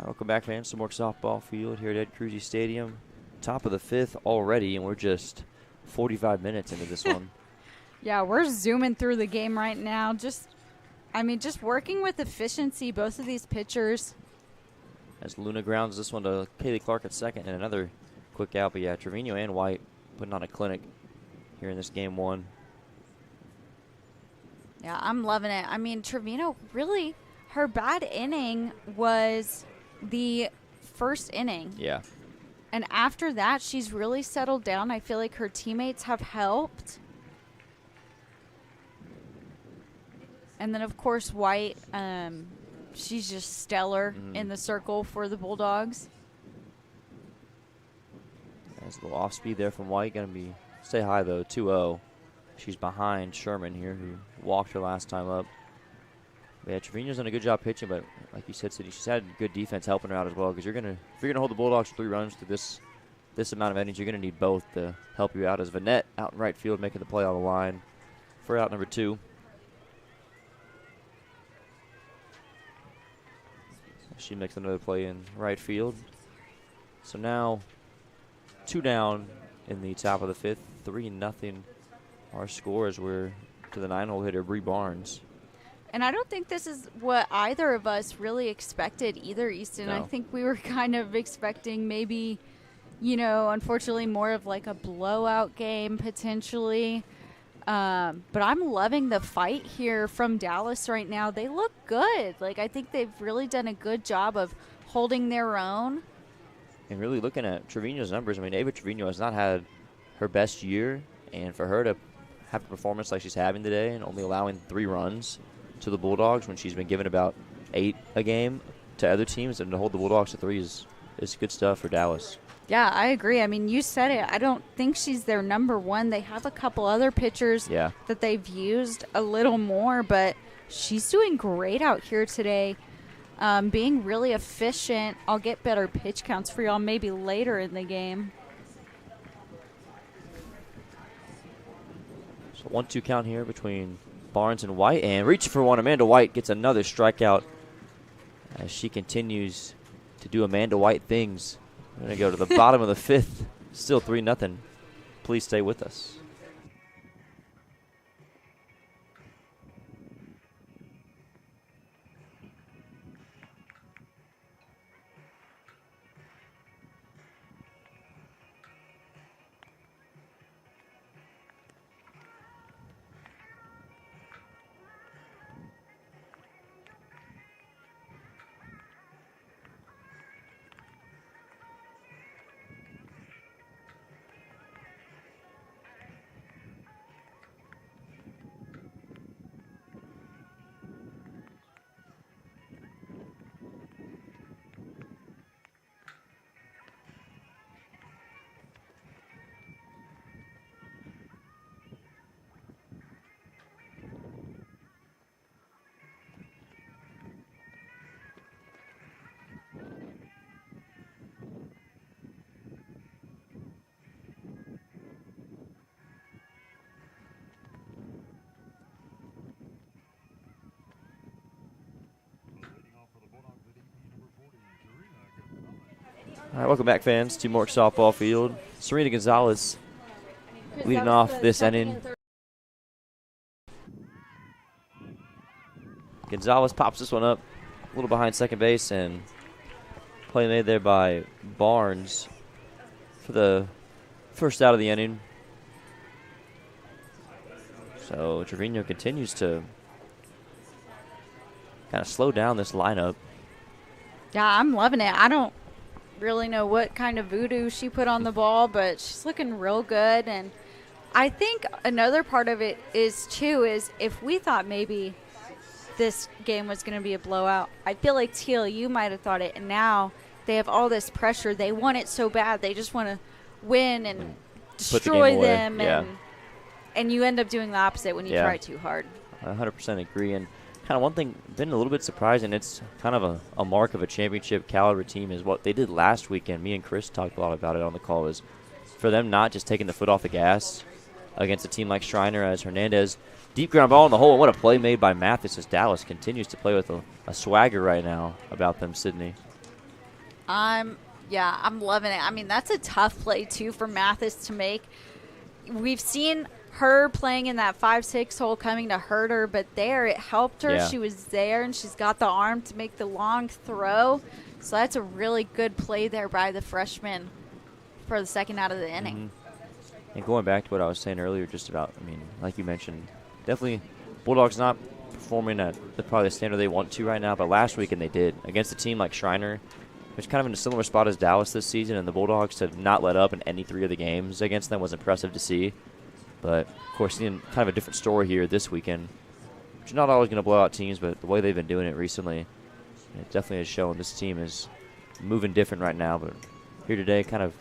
Welcome back, fans, to more softball field here at Ed Cruzy Stadium. Top of the 5th already, and we're just 45 minutes into this one. Yeah, we're zooming through the game right now. Just working with efficiency, both of these pitchers. As Luna grounds this one to Kaylee Clark at second, and another quick out. But yeah, Trevino and White putting on a clinic here in this game 1. Yeah, I'm loving it. I mean, Trevino really, her bad inning was the first inning. Yeah. And after that, she's really settled down. I feel like her teammates have helped. And then, of course, White, she's just stellar in the circle for the Bulldogs. There's a little off speed there from White. Going to be, stay high though, 2-0. She's behind Sherman here, who walked her last time up. Yeah, Trevino's done a good job pitching, but like you said, Sydney, she's had good defense helping her out as well. Because if you're gonna hold the Bulldogs to 3 runs to this amount of innings, you're gonna need both to help you out. As Vanette out in right field making the play on the line for out number 2. She makes another play in right field. So now 2 down in the top of the 5th, 3-0. Our score as we're to the 9-hole hitter, Bree Barnes. And I don't think this is what either of us really expected either, Easton. No. I think we were kind of expecting maybe, unfortunately more of like a blowout game potentially. But I'm loving the fight here from Dallas right now. They look good. Like, I think they've really done a good job of holding their own. And really looking at Trevino's numbers, I mean, Ava Trevino has not had her best year, and for her to have a performance like she's having today and only allowing 3 runs to the Bulldogs when she's been given about 8 a game to other teams, and to hold the Bulldogs to 3 is good stuff for Dallas. Yeah, I agree. I mean, you said it. I don't think she's their number one. They have a couple other pitchers that they've used a little more, but she's doing great out here today, being really efficient. I'll get better pitch counts for y'all maybe later in the game. So 1-2 count here between Barnes and White, and reaching for one, Amanda White gets another strikeout as she continues to do Amanda White things. We're going to go to the bottom of the 5th. Still 3-0. Please stay with us. All right, welcome back, fans, to Mork Softball Field. Serena Gonzalez leading off this inning. Gonzalez pops this one up a little behind second base, and play made there by Barnes for the first out of the inning. So Trevino continues to kind of slow down this lineup. Yeah, I'm loving it. I don't really know what kind of voodoo she put on the ball, but she's looking real good. And I think another part of it is if we thought maybe this game was going to be a blowout, I feel like TLU might have thought it, and now they have all this pressure. They want it so bad. They just want to win and destroy them, and you end up doing the opposite when you try too hard. I 100% agree. And kind of one thing been a little bit surprising, it's kind of a mark of a championship caliber team, is what they did last weekend. Me and Chris talked a lot about it on the call, is for them not just taking the foot off the gas against a team like Schreiner, as Hernandez, deep ground ball in the hole. What a play made by Mathis, as Dallas continues to play with a swagger right now about them, Sydney. I'm loving it. I mean, that's a tough play, too, for Mathis to make. We've seen her playing in that 5-6 hole coming to hurt her, but there it helped her. She was there, and she's got the arm to make the long throw. So that's a really good play there by the freshman for the second out of the inning. And going back to what I was saying earlier, just about, I mean, like you mentioned, definitely Bulldogs not performing at probably the standard they want to right now, but last weekend they did against a team like Schreiner, which kind of in a similar spot as Dallas this season, and the Bulldogs to not let up in any 3 of the games against them was impressive to see. But, of course, seeing kind of a different story here this weekend, which is not always going to blow out teams, but the way they've been doing it recently, it definitely has shown this team is moving different right now. But here today, kind of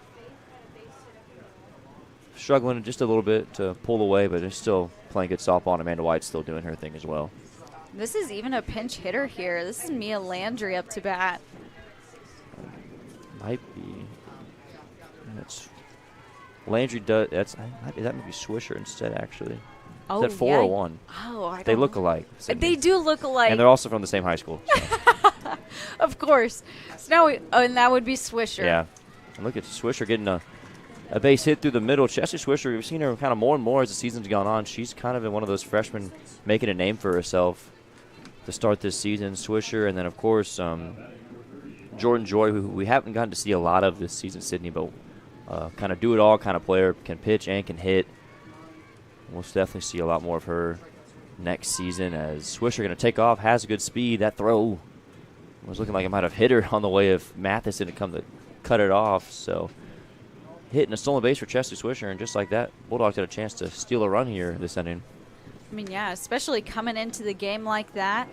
struggling just a little bit to pull away, but they're still playing good softball, and Amanda White's still doing her thing as well. This is even a pinch hitter here. This is Mia Landry up to bat. Might be. That's Landry does. That might be Swisher instead, actually. Oh, is that 401? Oh, they look alike. They do look alike. And they're also from the same high school. So. Of course. So now and that would be Swisher. Yeah. And look at Swisher getting a base hit through the middle. Chelsea Swisher, we've seen her kind of more and more as the season's gone on. She's kind of been one of those freshmen making a name for herself to start this season. Swisher, and then, of course, Jordan Joy, who we haven't gotten to see a lot of this season, Sydney, but kind of do-it-all kind of player, can pitch and can hit. We'll definitely see a lot more of her next season as Swisher going to take off, has good speed. That throw was looking like it might have hit her on the way if Mathis didn't come to cut it off. So hitting a stolen base for Chesley Swisher, and just like that, Bulldogs had a chance to steal a run here this inning. I mean, yeah, especially coming into the game like that.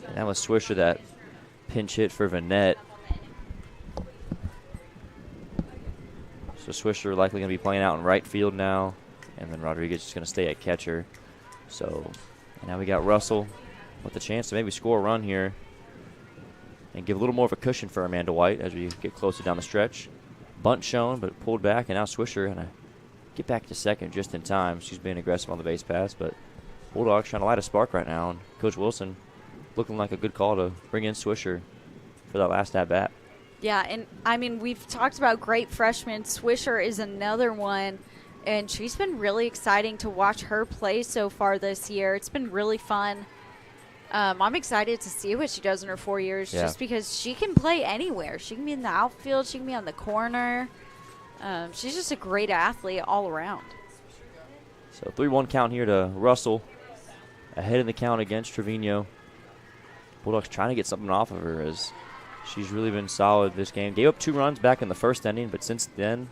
And that was Swisher that pinch hit for Vanette. So Swisher likely going to be playing out in right field now, and then Rodriguez is going to stay at catcher. So now we got Russell with the chance to maybe score a run here and give a little more of a cushion for Amanda White as we get closer down the stretch. Bunt shown, but pulled back, and now Swisher going to get back to second just in time. She's being aggressive on the base pass, but Bulldogs trying to light a spark right now, and Coach Wilson looking like a good call to bring in Swisher for that last at-bat. Yeah, and I mean, we've talked about great freshmen. Swisher is another one, and she's been really exciting to watch her play so far this year. It's been really fun. I'm excited to see what she does in her 4 years, just because she can play anywhere. She can be in the outfield. She can be on the corner. She's just a great athlete all around. So 3-1 count here to Russell. Ahead in the count against Trevino. Bulldogs trying to get something off of her as she's really been solid this game. Gave up 2 runs back in the first inning, but since then,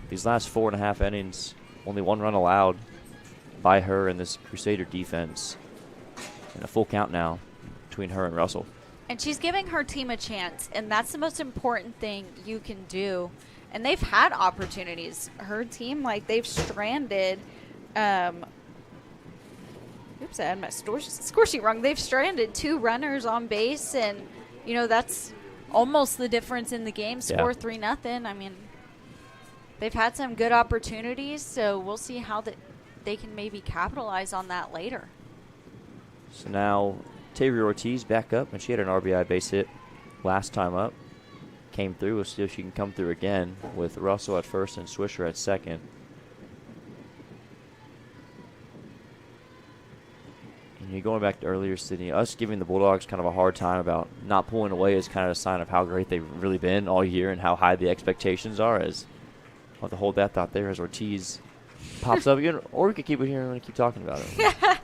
these last 4.5 innings, only 1 run allowed by her and this Crusader defense. And a full count now between her and Russell. And she's giving her team a chance, and that's the most important thing you can do. And they've had opportunities. Her team, like, they've stranded oops, I had my score sheet wrong. They've stranded 2 runners on base, and, you know, that's almost the difference in the game. Score 3-0. I mean, they've had some good opportunities, so we'll see how they can maybe capitalize on that later. So now Tavia Ortiz back up, and she had an RBI base hit last time up. Came through. We'll see if she can come through again with Russell at first and Swisher at second. And you're going back to earlier, Sydney, us giving the Bulldogs kind of a hard time about not pulling away is kind of a sign of how great they've really been all year and how high the expectations are. As I'll have to hold that thought there as Ortiz pops up again, or we could keep it here and keep talking about it.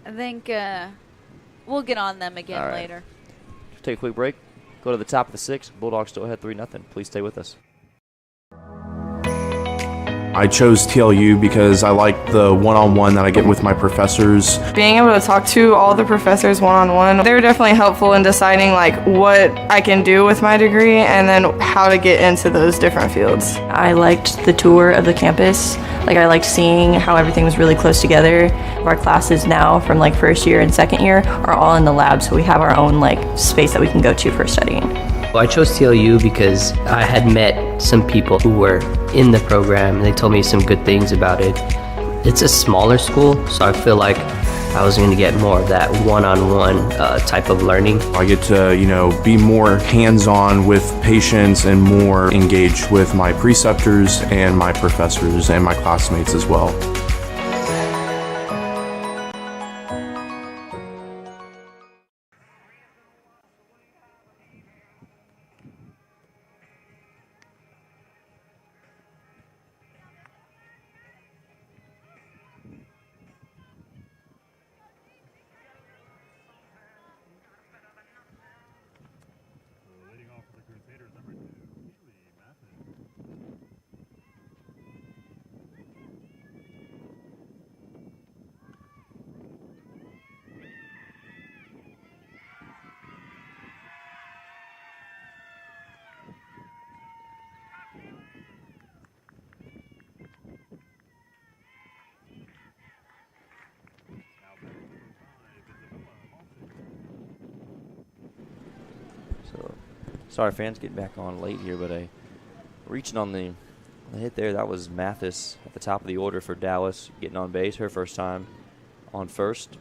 I think we'll get on them again later. Take a quick break. Go to the top of the 6th. Bulldogs still ahead 3-0. Please stay with us. I chose TLU because I like the one-on-one that I get with my professors. Being able to talk to all the professors one-on-one, they were definitely helpful in deciding like what I can do with my degree and then how to get into those different fields. I liked the tour of the campus. Like, I liked seeing how everything was really close together. Our classes now from like first year and second year are all in the lab, so we have our own like space that we can go to for studying. Well, I chose TLU because I had met some people who were in the program, and they told me some good things about it. It's a smaller school, so I feel like I was going to get more of that one-on-one type of learning. I get to, be more hands-on with patients and more engaged with my preceptors and my professors and my classmates as well. Leading off for the Crusaders, number 2, Keely Mathis. So, sorry, fans, getting back on late here, but reaching on the hit there, that was Mathis at the top of the order for Dallas, getting on base, her first time on first.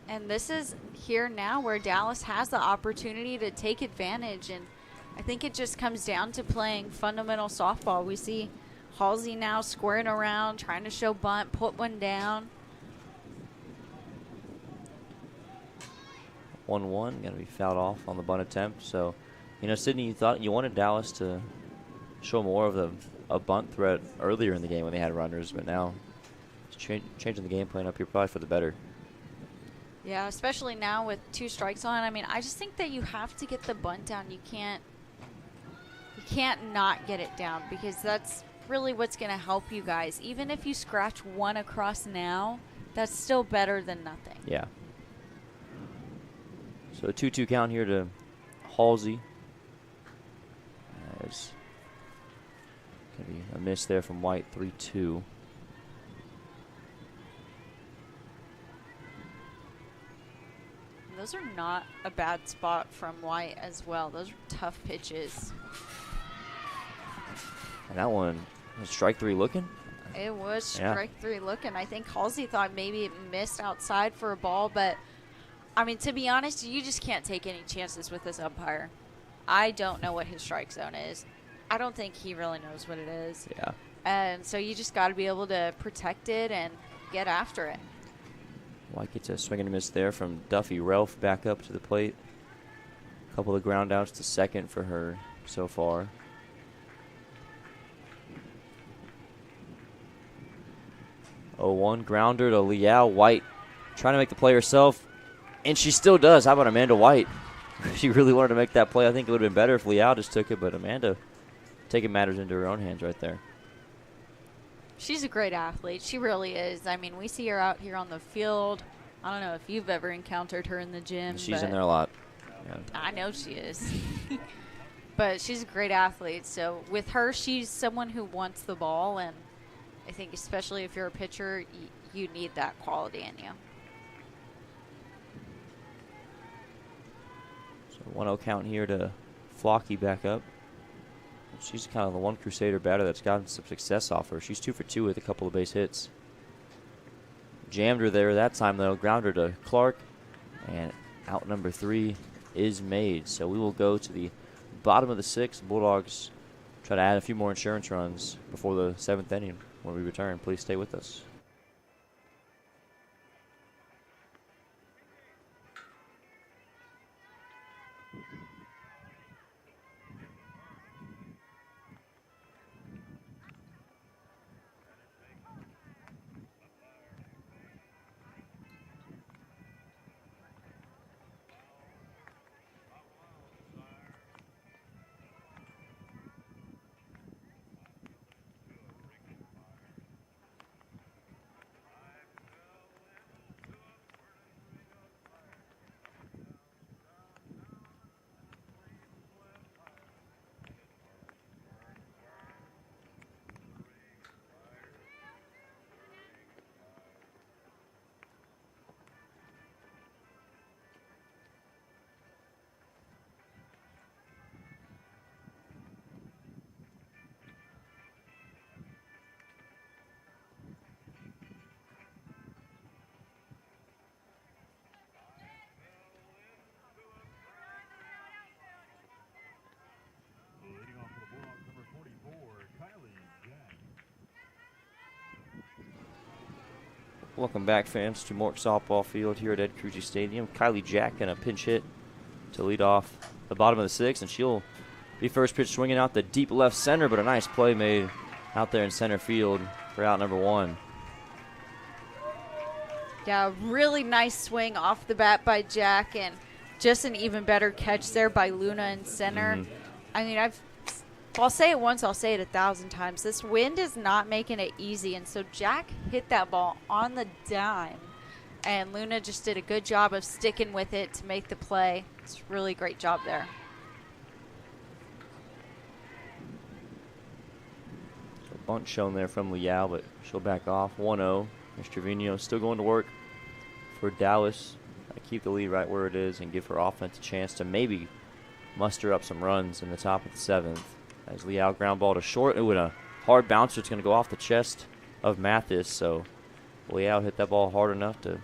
And this is here now where Dallas has the opportunity to take advantage, and I think it just comes down to playing fundamental softball. We see Halsey now squaring around, trying to show bunt, put one down. 1-1, going to be fouled off on the bunt attempt. So You know, Sydney, you thought you wanted Dallas to show more of a bunt threat earlier in the game when they had runners, but now it's changing the game plan up here probably for the better. Yeah, especially now with 2 strikes on. I mean, I just think that you have to get the bunt down. You can't not get it down, because that's really what's going to help you guys. Even if you scratch 1 across now, that's still better than nothing. Yeah. So a 2-2 count here to Halsey. There's going to be a miss there from White, 3-2. Those are not a bad spot from White as well. Those are tough pitches. And that one was strike 3 looking. It was strike 3 looking. I think Halsey thought maybe it missed outside for a ball, but I mean, to be honest, you just can't take any chances with this umpire. I don't know what his strike zone is. I don't think he really knows what it is. Yeah. And so you just got to be able to protect it and get after it. White gets a swing and a miss there from Duffy Relf back up to the plate. A couple of ground outs to second for her so far. Oh, 1 grounder to Liao. White trying to make the play herself, and she still does. How about Amanda White? She really wanted to make that play. I think it would have been better if Liao just took it, but Amanda taking matters into her own hands right there. She's a great athlete. She really is. I mean, we see her out here on the field. I don't know if you've ever encountered her in the gym. She's in there a lot. Yeah. I know she is. But she's a great athlete. So with her, she's someone who wants the ball, and I think especially if you're a pitcher, you need that quality in you. So 1-0 count here to Flocky back up. She's kind of the one Crusader batter that's gotten some success off her. She's 2 for 2 with a couple of base hits. Jammed her there that time, though. Grounder to Clark. And out number 3 is made. So we will go to the bottom of the 6th. Bulldogs try to add a few more insurance runs before the 7th inning. When we return, please stay with us. Welcome back, fans, to Mork Softball Field here at Ed Cruzy Stadium. Kylie Jack in a pinch hit to lead off the bottom of the 6th, and she'll be first pitch swinging out the deep left center, but a nice play made out there in center field for out number 1. Yeah, really nice swing off the bat by Jack, and just an even better catch there by Luna in center. Mm-hmm. I mean, I'll say it once, I'll say it 1,000 times. This wind is not making it easy, and so Jack hit that ball on the dime, and Luna just did a good job of sticking with it to make the play. It's a really great job there. So bunt shown there from Liao, but she'll back off. 1-0. Miss Trevino still going to work for Dallas. Keep the lead right where it is and give her offense a chance to maybe muster up some runs in the top of the 7th. As Liao ground ball to short. Ooh, and a hard bouncer. It's going to go off the chest of Mathis. So Liao hit that ball hard enough to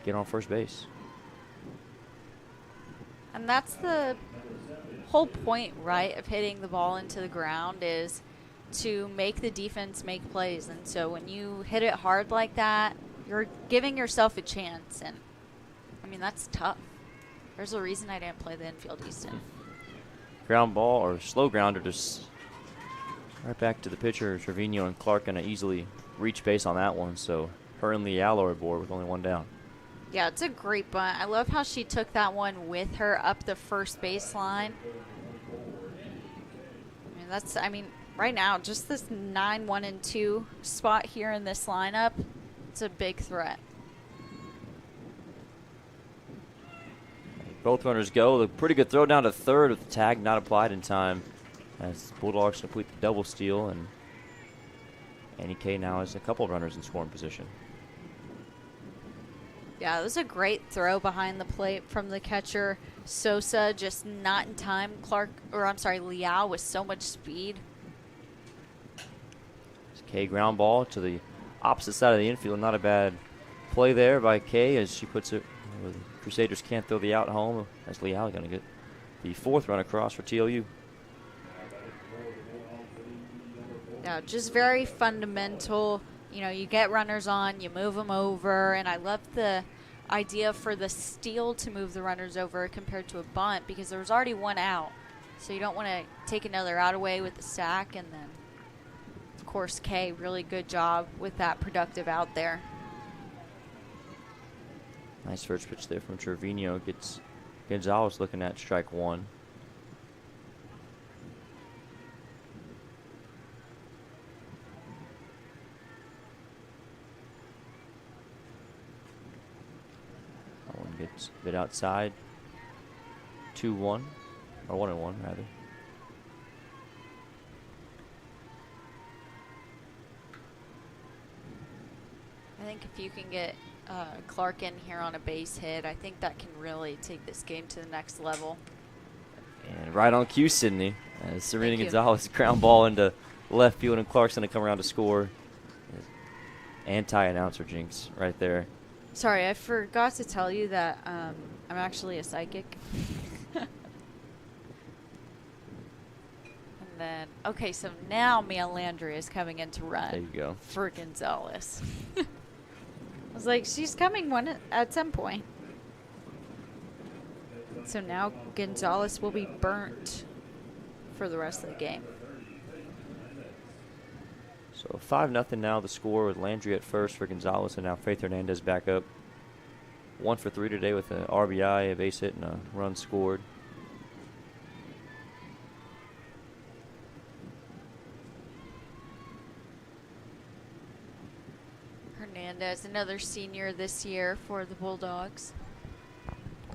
get on first base. And that's the whole point, right, of hitting the ball into the ground is to make the defense make plays. And so when you hit it hard like that, you're giving yourself a chance. And, I mean, that's tough. There's a reason I didn't play the infield, Easton. ground ball or slow grounder just right back to the pitcher. Trevino and Clark going to easily reach base on that one. So her and Leal are aboard with only one down. Yeah, it's a great bunt. I love how she took that one with her up the first baseline. I mean, right now, just this 9-1-2 spot here in this lineup, it's a big threat. Both runners go. A pretty good throw down to third with the tag not applied in time as Bulldogs complete the double steal, and Annie K now has a couple of runners in scoring position. Yeah, it was a great throw behind the plate from the catcher. Sosa just not in time. Leal with so much speed. K ground ball to the opposite side of the infield. Not a bad play there by K as she puts it where the Crusaders can't throw the out home. As Leal going to get the fourth run across for TLU. Yeah, just very fundamental. You know, you get runners on, you move them over, and I love the idea for the steal to move the runners over compared to a bunt because there was already one out. So you don't want to take another out away with the sack, and then, of course, Kay, really good job with that productive out there. Nice first pitch there from Trevino. Gets Gonzalez looking at strike one. Gets a bit outside. 2-1, or 1-1 rather. I think if you can get Clark in here on a base hit, I think that can really take this game to the next level. And right on cue, Sydney. Serena Gonzalez ground ball into left field, and Clark's going to come around to score. Anti-announcer jinx right there. Sorry, I forgot to tell you that I'm actually a psychic. And then, okay, so now Mia Landry is coming in to run. There you go. For Gonzalez. I was like, she's coming at some point. So now Gonzalez will be burnt for the rest of the game. So 5-0 now the score with Landry at first for Gonzalez, and now Faith Hernandez back up. 1 for 3 today with an RBI, a base hit, and a run scored. Hernandez, another senior this year for the Bulldogs.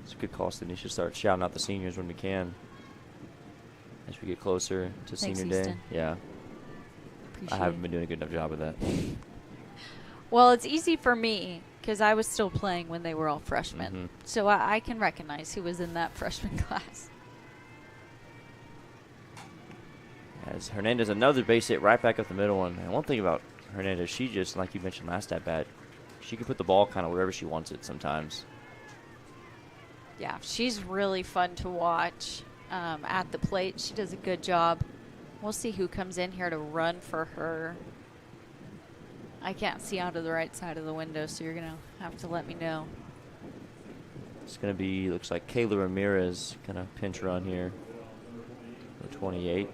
It's a good call, Sydney. Should start shouting out the seniors when we can as we get closer to Thanks, senior day. Easton. Yeah. Appreciate I haven't been doing a good enough job of that. Well, it's easy for me because I was still playing when they were all freshmen. So I can recognize who was in that freshman class. As Hernandez, another base hit right back up the middle. And one thing about Hernandez, she just, like you mentioned last at bat, she can put the ball kind of wherever she wants it sometimes. Yeah, she's really fun to watch at the plate. She does a good job. We'll see who comes in here to run for her. I can't see out of the right side of the window, so you're going to have to let me know. It's going to be, looks like Kayla Ramirez going to pinch run here. The 28.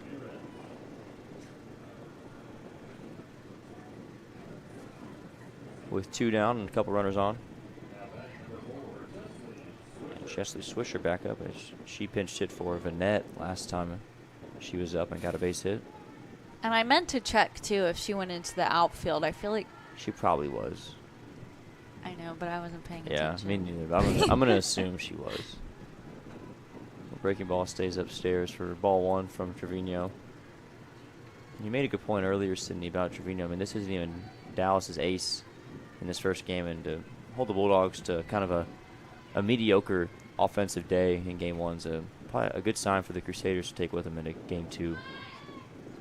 With 2 down and a couple runners on. And Chesley Swisher back up as she pinched hit for Vanette last time she was up and got a base hit. And I meant to check, too, if she went into the outfield. I feel like... She probably was. I know, but I wasn't paying Yeah, attention. me neither. But I'm going to assume she was. Breaking ball stays upstairs for ball 1 from Trevino. You made a good point earlier, Sydney, about Trevino. I mean, this isn't even Dallas's ace in this first game, and to hold the Bulldogs to kind of a mediocre offensive day in game 1's probably a good sign for the Crusaders to take with them into game 2.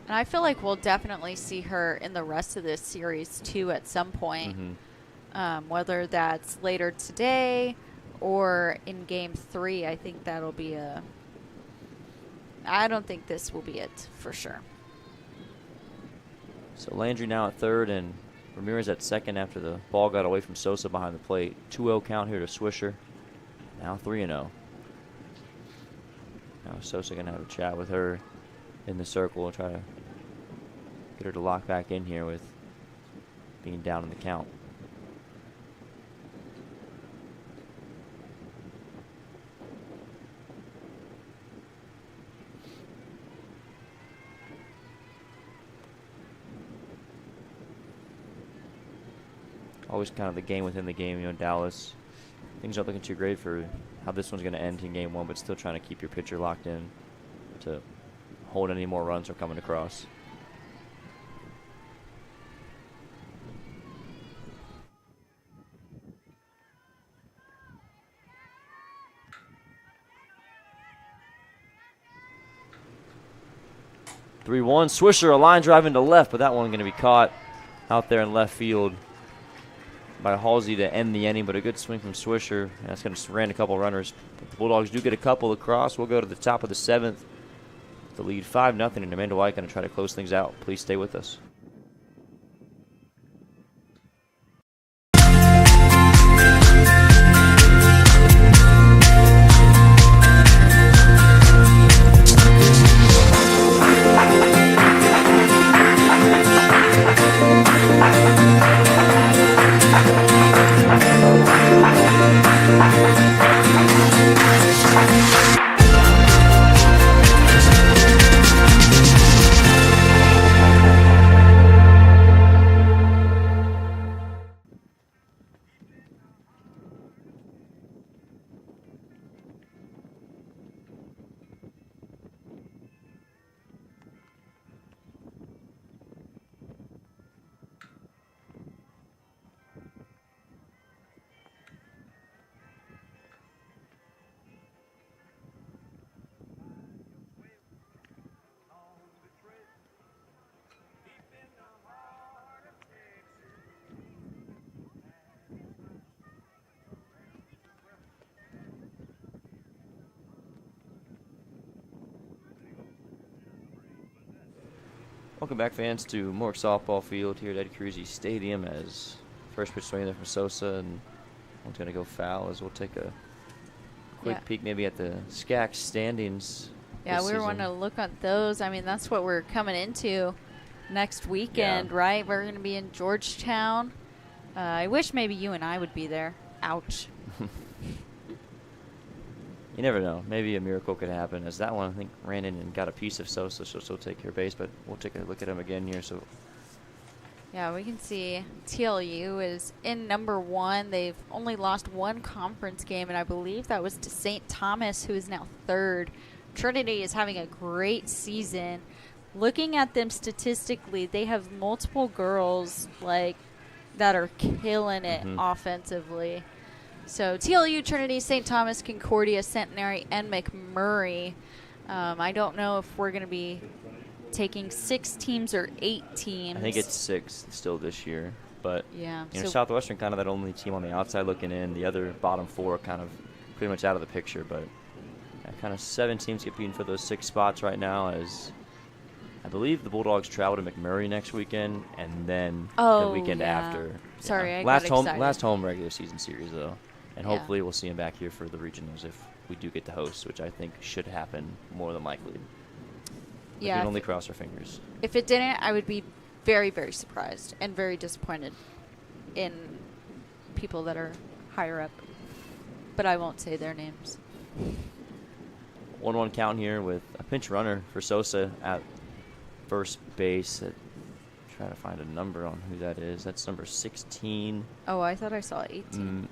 And I feel like we'll definitely see her in the rest of this series, too, at some point. Whether that's later today or in game 3, I think that'll be I don't think this will be it for sure. So Landry now at third and Ramirez at second after the ball got away from Sosa behind the plate. 2-0 count here to Swisher. Now 3-0. Now Sosa going to have a chat with her in the circle and try to get her to lock back in here with being down in the count. Always kind of the game within the game, you know, Dallas. Things aren't looking too great for how this one's going to end in game one, but still trying to keep your pitcher locked in to hold any more runs are coming across. (3-1). Swisher, a line drive into left, but that one going to be caught out there in left field by Halsey to end the inning, but a good swing from Swisher. That's going to ran a couple runners. But the Bulldogs do get a couple across. We'll go to the top of the 7th. The lead 5-0, and Amanda White going to try to close things out. Please stay with us. Welcome back, fans, to Mork Softball Field here at Ed Cruzy Stadium as first pitch swing there from Sosa, and one's going to go foul as we'll take a quick peek maybe at the SCAC standings. Yeah, we want to look at those. I mean, that's what we're coming into next weekend, right? We're going to be in Georgetown. I wish maybe you and I would be there. Ouch. You never know. Maybe a miracle could happen, as that one, I think, ran in and got a piece of Sosa, so she'll take her base, but we'll take a look at him again here. So, yeah, we can see TLU is in number 1. They've only lost one conference game, and I believe that was to St. Thomas, who is now 3rd. Trinity is having a great season. Looking at them statistically, they have multiple girls like that are killing it offensively. So TLU, Trinity, St. Thomas, Concordia, Centenary, and McMurray. I don't know if we're going to be taking 6 teams or 8 teams. I think it's 6 still this year. But yeah, you know, Southwestern kind of that only team on the outside looking in. The other bottom 4 kind of pretty much out of the picture. But kind of 7 teams competing for those 6 spots right now, as I believe the Bulldogs travel to McMurray next weekend, and then the weekend after. Sorry, I last got excited. Last home regular season series, though. And hopefully we'll see him back here for the regionals if we do get the host, which I think should happen more than likely. We can only cross our fingers. If it didn't, I would be very, very surprised and very disappointed in people that are higher up. But I won't say their names. 1-1 count here with a pinch runner for Sosa at first base. Try to find a number on who that is. That's number 16. Oh, I thought I saw 18.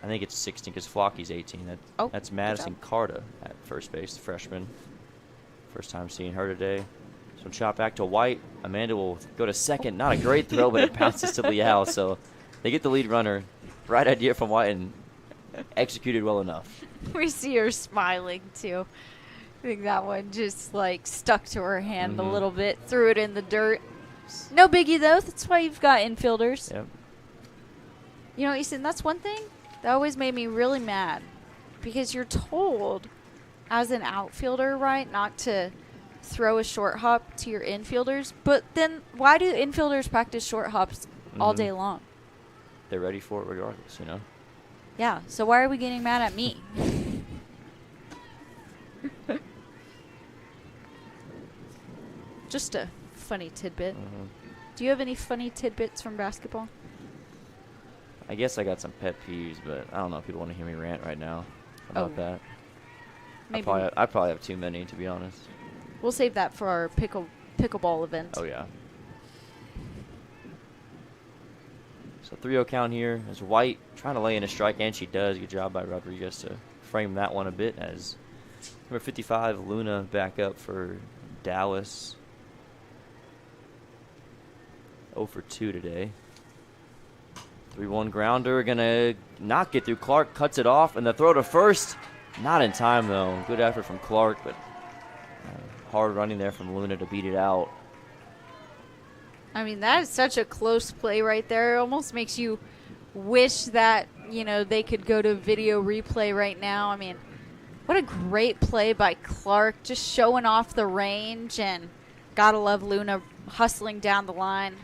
I think it's 16 because Flocky's 18. That's Madison Carta at first base, the freshman. First time seeing her today. So chop back to White. Amanda will go to second. Not a great throw, but it bounces to Leal. So they get the lead runner. Right idea from White and executed well enough. We see her smiling, too. I think that one just, like, stuck to her hand a little bit. Threw it in the dirt. No biggie, though. That's why you've got infielders. Yep. You know, Easton, that's one thing that always made me really mad, because you're told as an outfielder, right, not to throw a short hop to your infielders, but then why do infielders practice short hops all day long? They're ready for it regardless, you know? Yeah, so why are we getting mad at me? Just a funny tidbit. Mm-hmm. Do you have any funny tidbits from basketball? I guess I got some pet peeves, but I don't know if people want to hear me rant right now about that. Maybe I probably have too many, to be honest. we'll save that for our pickleball event. Oh, yeah. So 3-0 count here as White trying to lay in a strike, and she does. Good job by Rodriguez to frame that one a bit as number 55, Luna, back up for Dallas. 0 for 2 today. 3-1 grounder, going to not get through. Clark cuts it off, and the throw to first. Not in time, though. Good effort from Clark, but hard running there from Luna to beat it out. I mean, that is such a close play right there. It almost makes you wish that, they could go to video replay right now. I mean, what a great play by Clark, just showing off the range, and gotta love Luna hustling down the line.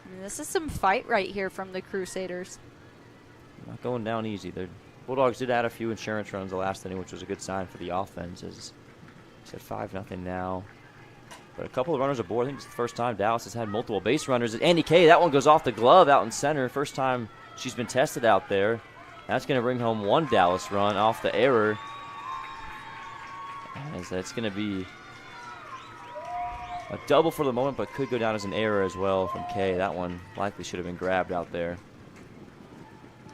I mean, this is some fight right here from the Crusaders. Not going down easy. The Bulldogs did add a few insurance runs the last inning, which was a good sign for the offense. As it's at 5-0 now. But a couple of runners aboard. I think it's the first time Dallas has had multiple base runners. Andy Kay, that one goes off the glove out in center. First time she's been tested out there. That's going to bring home one Dallas run off the error. As that's going to be a double for the moment, but could go down as an error as well from Kay. That one likely should have been grabbed out there.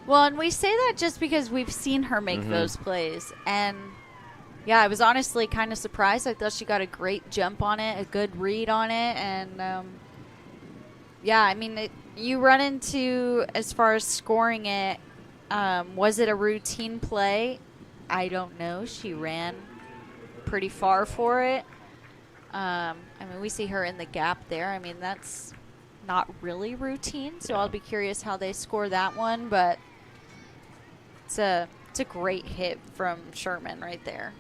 Well, and we say that just because we've seen her make those plays. And, yeah, I was honestly kind of surprised. I thought she got a great jump on it, a good read on it. And, yeah, I mean, you run into, as far as scoring it, was it a routine play? I don't know. She ran pretty far for it. I mean, we see her in the gap there. I mean, that's not really routine, so I'll be curious how they score that one. But it's a great hit from Sherman right there.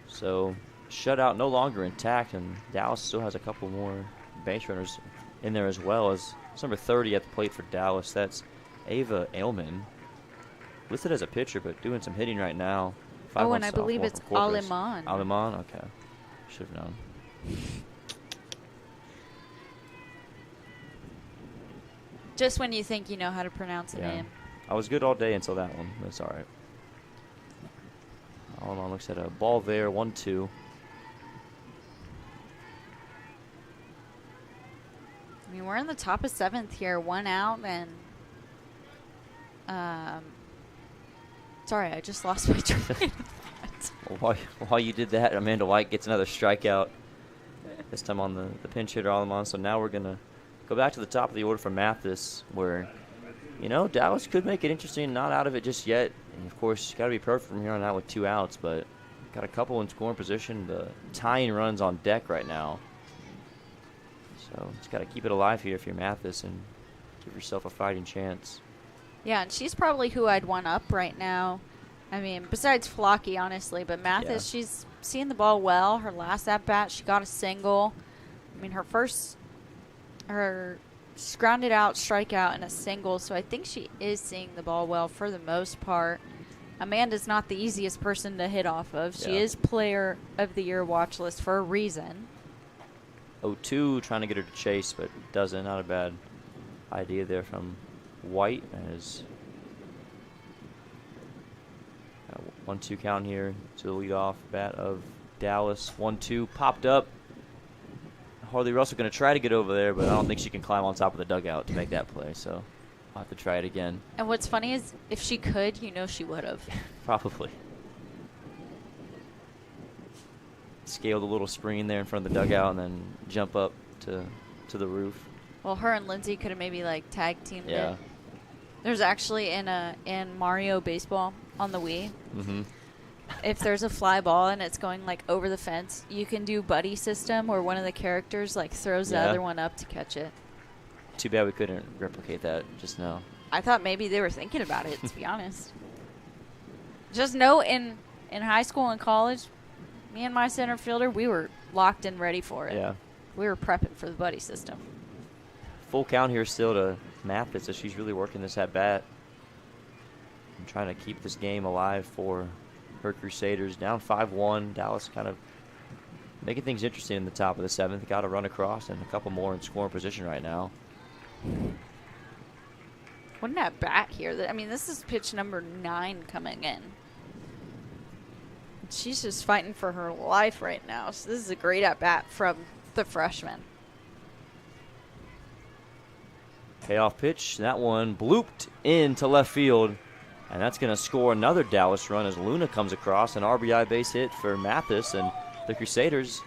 So shutout no longer intact, and Dallas still has a couple more base runners in there as well. As it's number 30 at the plate for Dallas. That's Ava Ailman, listed as a pitcher, but doing some hitting right now. Oh, and I believe it's Aleman. Aleman, okay. Should have known. Just when you think you know how to pronounce a name. I was good all day until that one. That's all right. Aleman looks at a ball there, 1-2. I mean, we're in the top of 7th here, 1 out, and sorry, I just lost my train of thought. While you did that, Amanda White gets another strikeout, this time on the pinch hitter Aleman. So now we're going to go back to the top of the order for Mathis, where, Dallas could make it interesting, not out of it just yet. And, of course, got to be perfect from here on out with 2 outs, but got a couple in scoring position. The tying runs on deck right now. So just got to keep it alive here if you're Mathis and give yourself a fighting chance. Yeah, and she's probably who I'd want up right now. I mean, besides Flocky, honestly, but Mathis, she's seeing the ball well. Her last at-bat, she got a single. I mean, her grounded out, strikeout, and a single, so I think she is seeing the ball well for the most part. Amanda's not the easiest person to hit off of. She is Player of the Year watch list for a reason. 0-2, trying to get her to chase, but doesn't. Not a bad idea there from White. As 1-2 count here to the leadoff bat of Dallas. 1-2 popped up. Harley Russell going to try to get over there, but I don't think she can climb on top of the dugout to make that play. So I'll have to try it again. And what's funny is if she could, she would have. Probably. Scale the little screen there in front of the dugout and then jump up to the roof. Well, her and Lindsay could have maybe tag teamed it. There's actually in Mario Baseball on the Wii. If there's a fly ball and it's going over the fence, you can do buddy system where one of the characters throws the other one up to catch it. Too bad we couldn't replicate that just now. I thought maybe they were thinking about it, to be honest. Just know in high school and college, me and my center fielder, we were locked and ready for it. Yeah. We were prepping for the buddy system. Full count here still to Mathis as she's really working this at bat and trying to keep this game alive for her Crusaders. Down 5-1. Dallas kind of making things interesting in the top of the 7th. Got to run across and a couple more in scoring position right now. What an at bat here. I mean, this is pitch number 9 coming in. She's just fighting for her life right now. So this is a great at bat from the freshman. Payoff pitch. That one blooped into left field. And that's going to score another Dallas run as Luna comes across. An RBI base hit for Mathis. And the Crusaders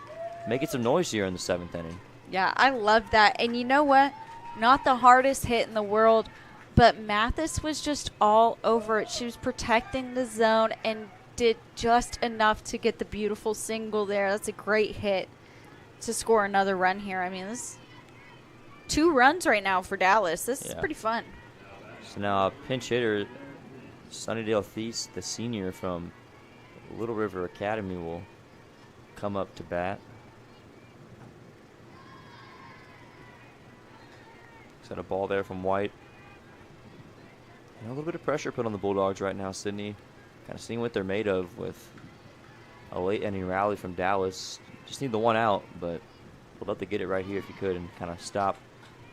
making some noise here in the 7th inning. Yeah, I love that. And you know what? Not the hardest hit in the world, but Mathis was just all over it. She was protecting the zone and did just enough to get the beautiful single there. That's a great hit to score another run here. I mean, this 2 runs right now for Dallas. This is pretty fun. So now a pinch hitter, Sunnydale Thies, the senior from Little River Academy, will come up to bat. Got a ball there from White. And a little bit of pressure put on the Bulldogs right now, Sydney. Kind of seeing what they're made of with a late inning rally from Dallas. Just need the 1 out, but would love to get it right here if you could and kind of stop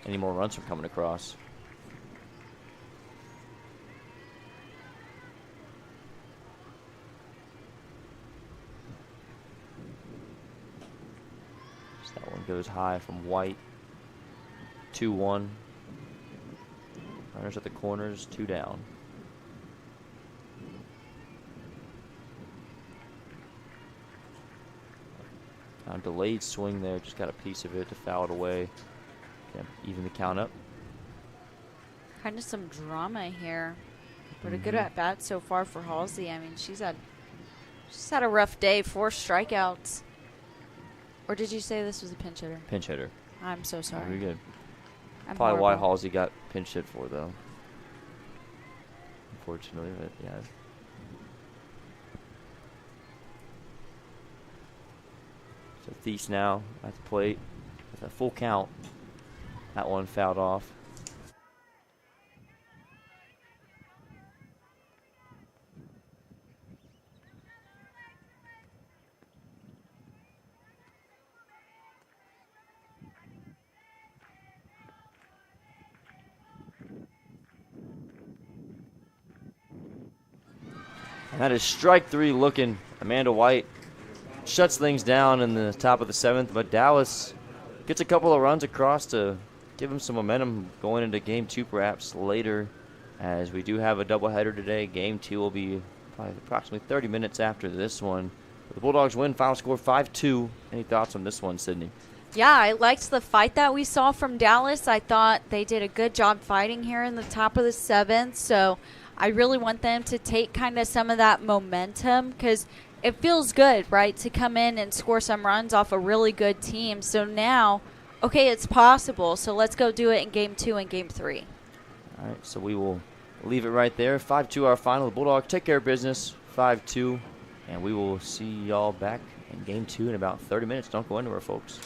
any more runs from coming across. So that one goes high from White. 2-1. Runners at the corners, 2 down. Delayed swing there, just got a piece of it to foul it away. Can't even the count up. Kind of some drama here. But a good at bat so far for Halsey. I mean, she's had a rough day, 4 strikeouts. Or did you say this was a pinch hitter? Pinch hitter. I'm so sorry. Very good. I'm Probably why horrible. Halsey got pinch hit for, though. Unfortunately, but yeah. So Thies now at the plate with a full count. That one fouled off. And that is strike 3 looking. Amanda White shuts things down in the top of the 7th, but Dallas gets a couple of runs across to give them some momentum going into Game 2 perhaps later, as we do have a doubleheader today. Game 2 will be probably approximately 30 minutes after this one. But the Bulldogs win, final score 5-2. Any thoughts on this one, Sydney? Yeah, I liked the fight that we saw from Dallas. I thought they did a good job fighting here in the top of the 7th, so I really want them to take kind of some of that momentum because it feels good, right, to come in and score some runs off a really good team. So now, okay, it's possible. So let's go do it in Game 2 and Game 3. All right, so we will leave it right there. 5-2 our final. The Bulldogs take care of business, 5-2. And we will see y'all back in Game 2 in about 30 minutes. Don't go anywhere, folks.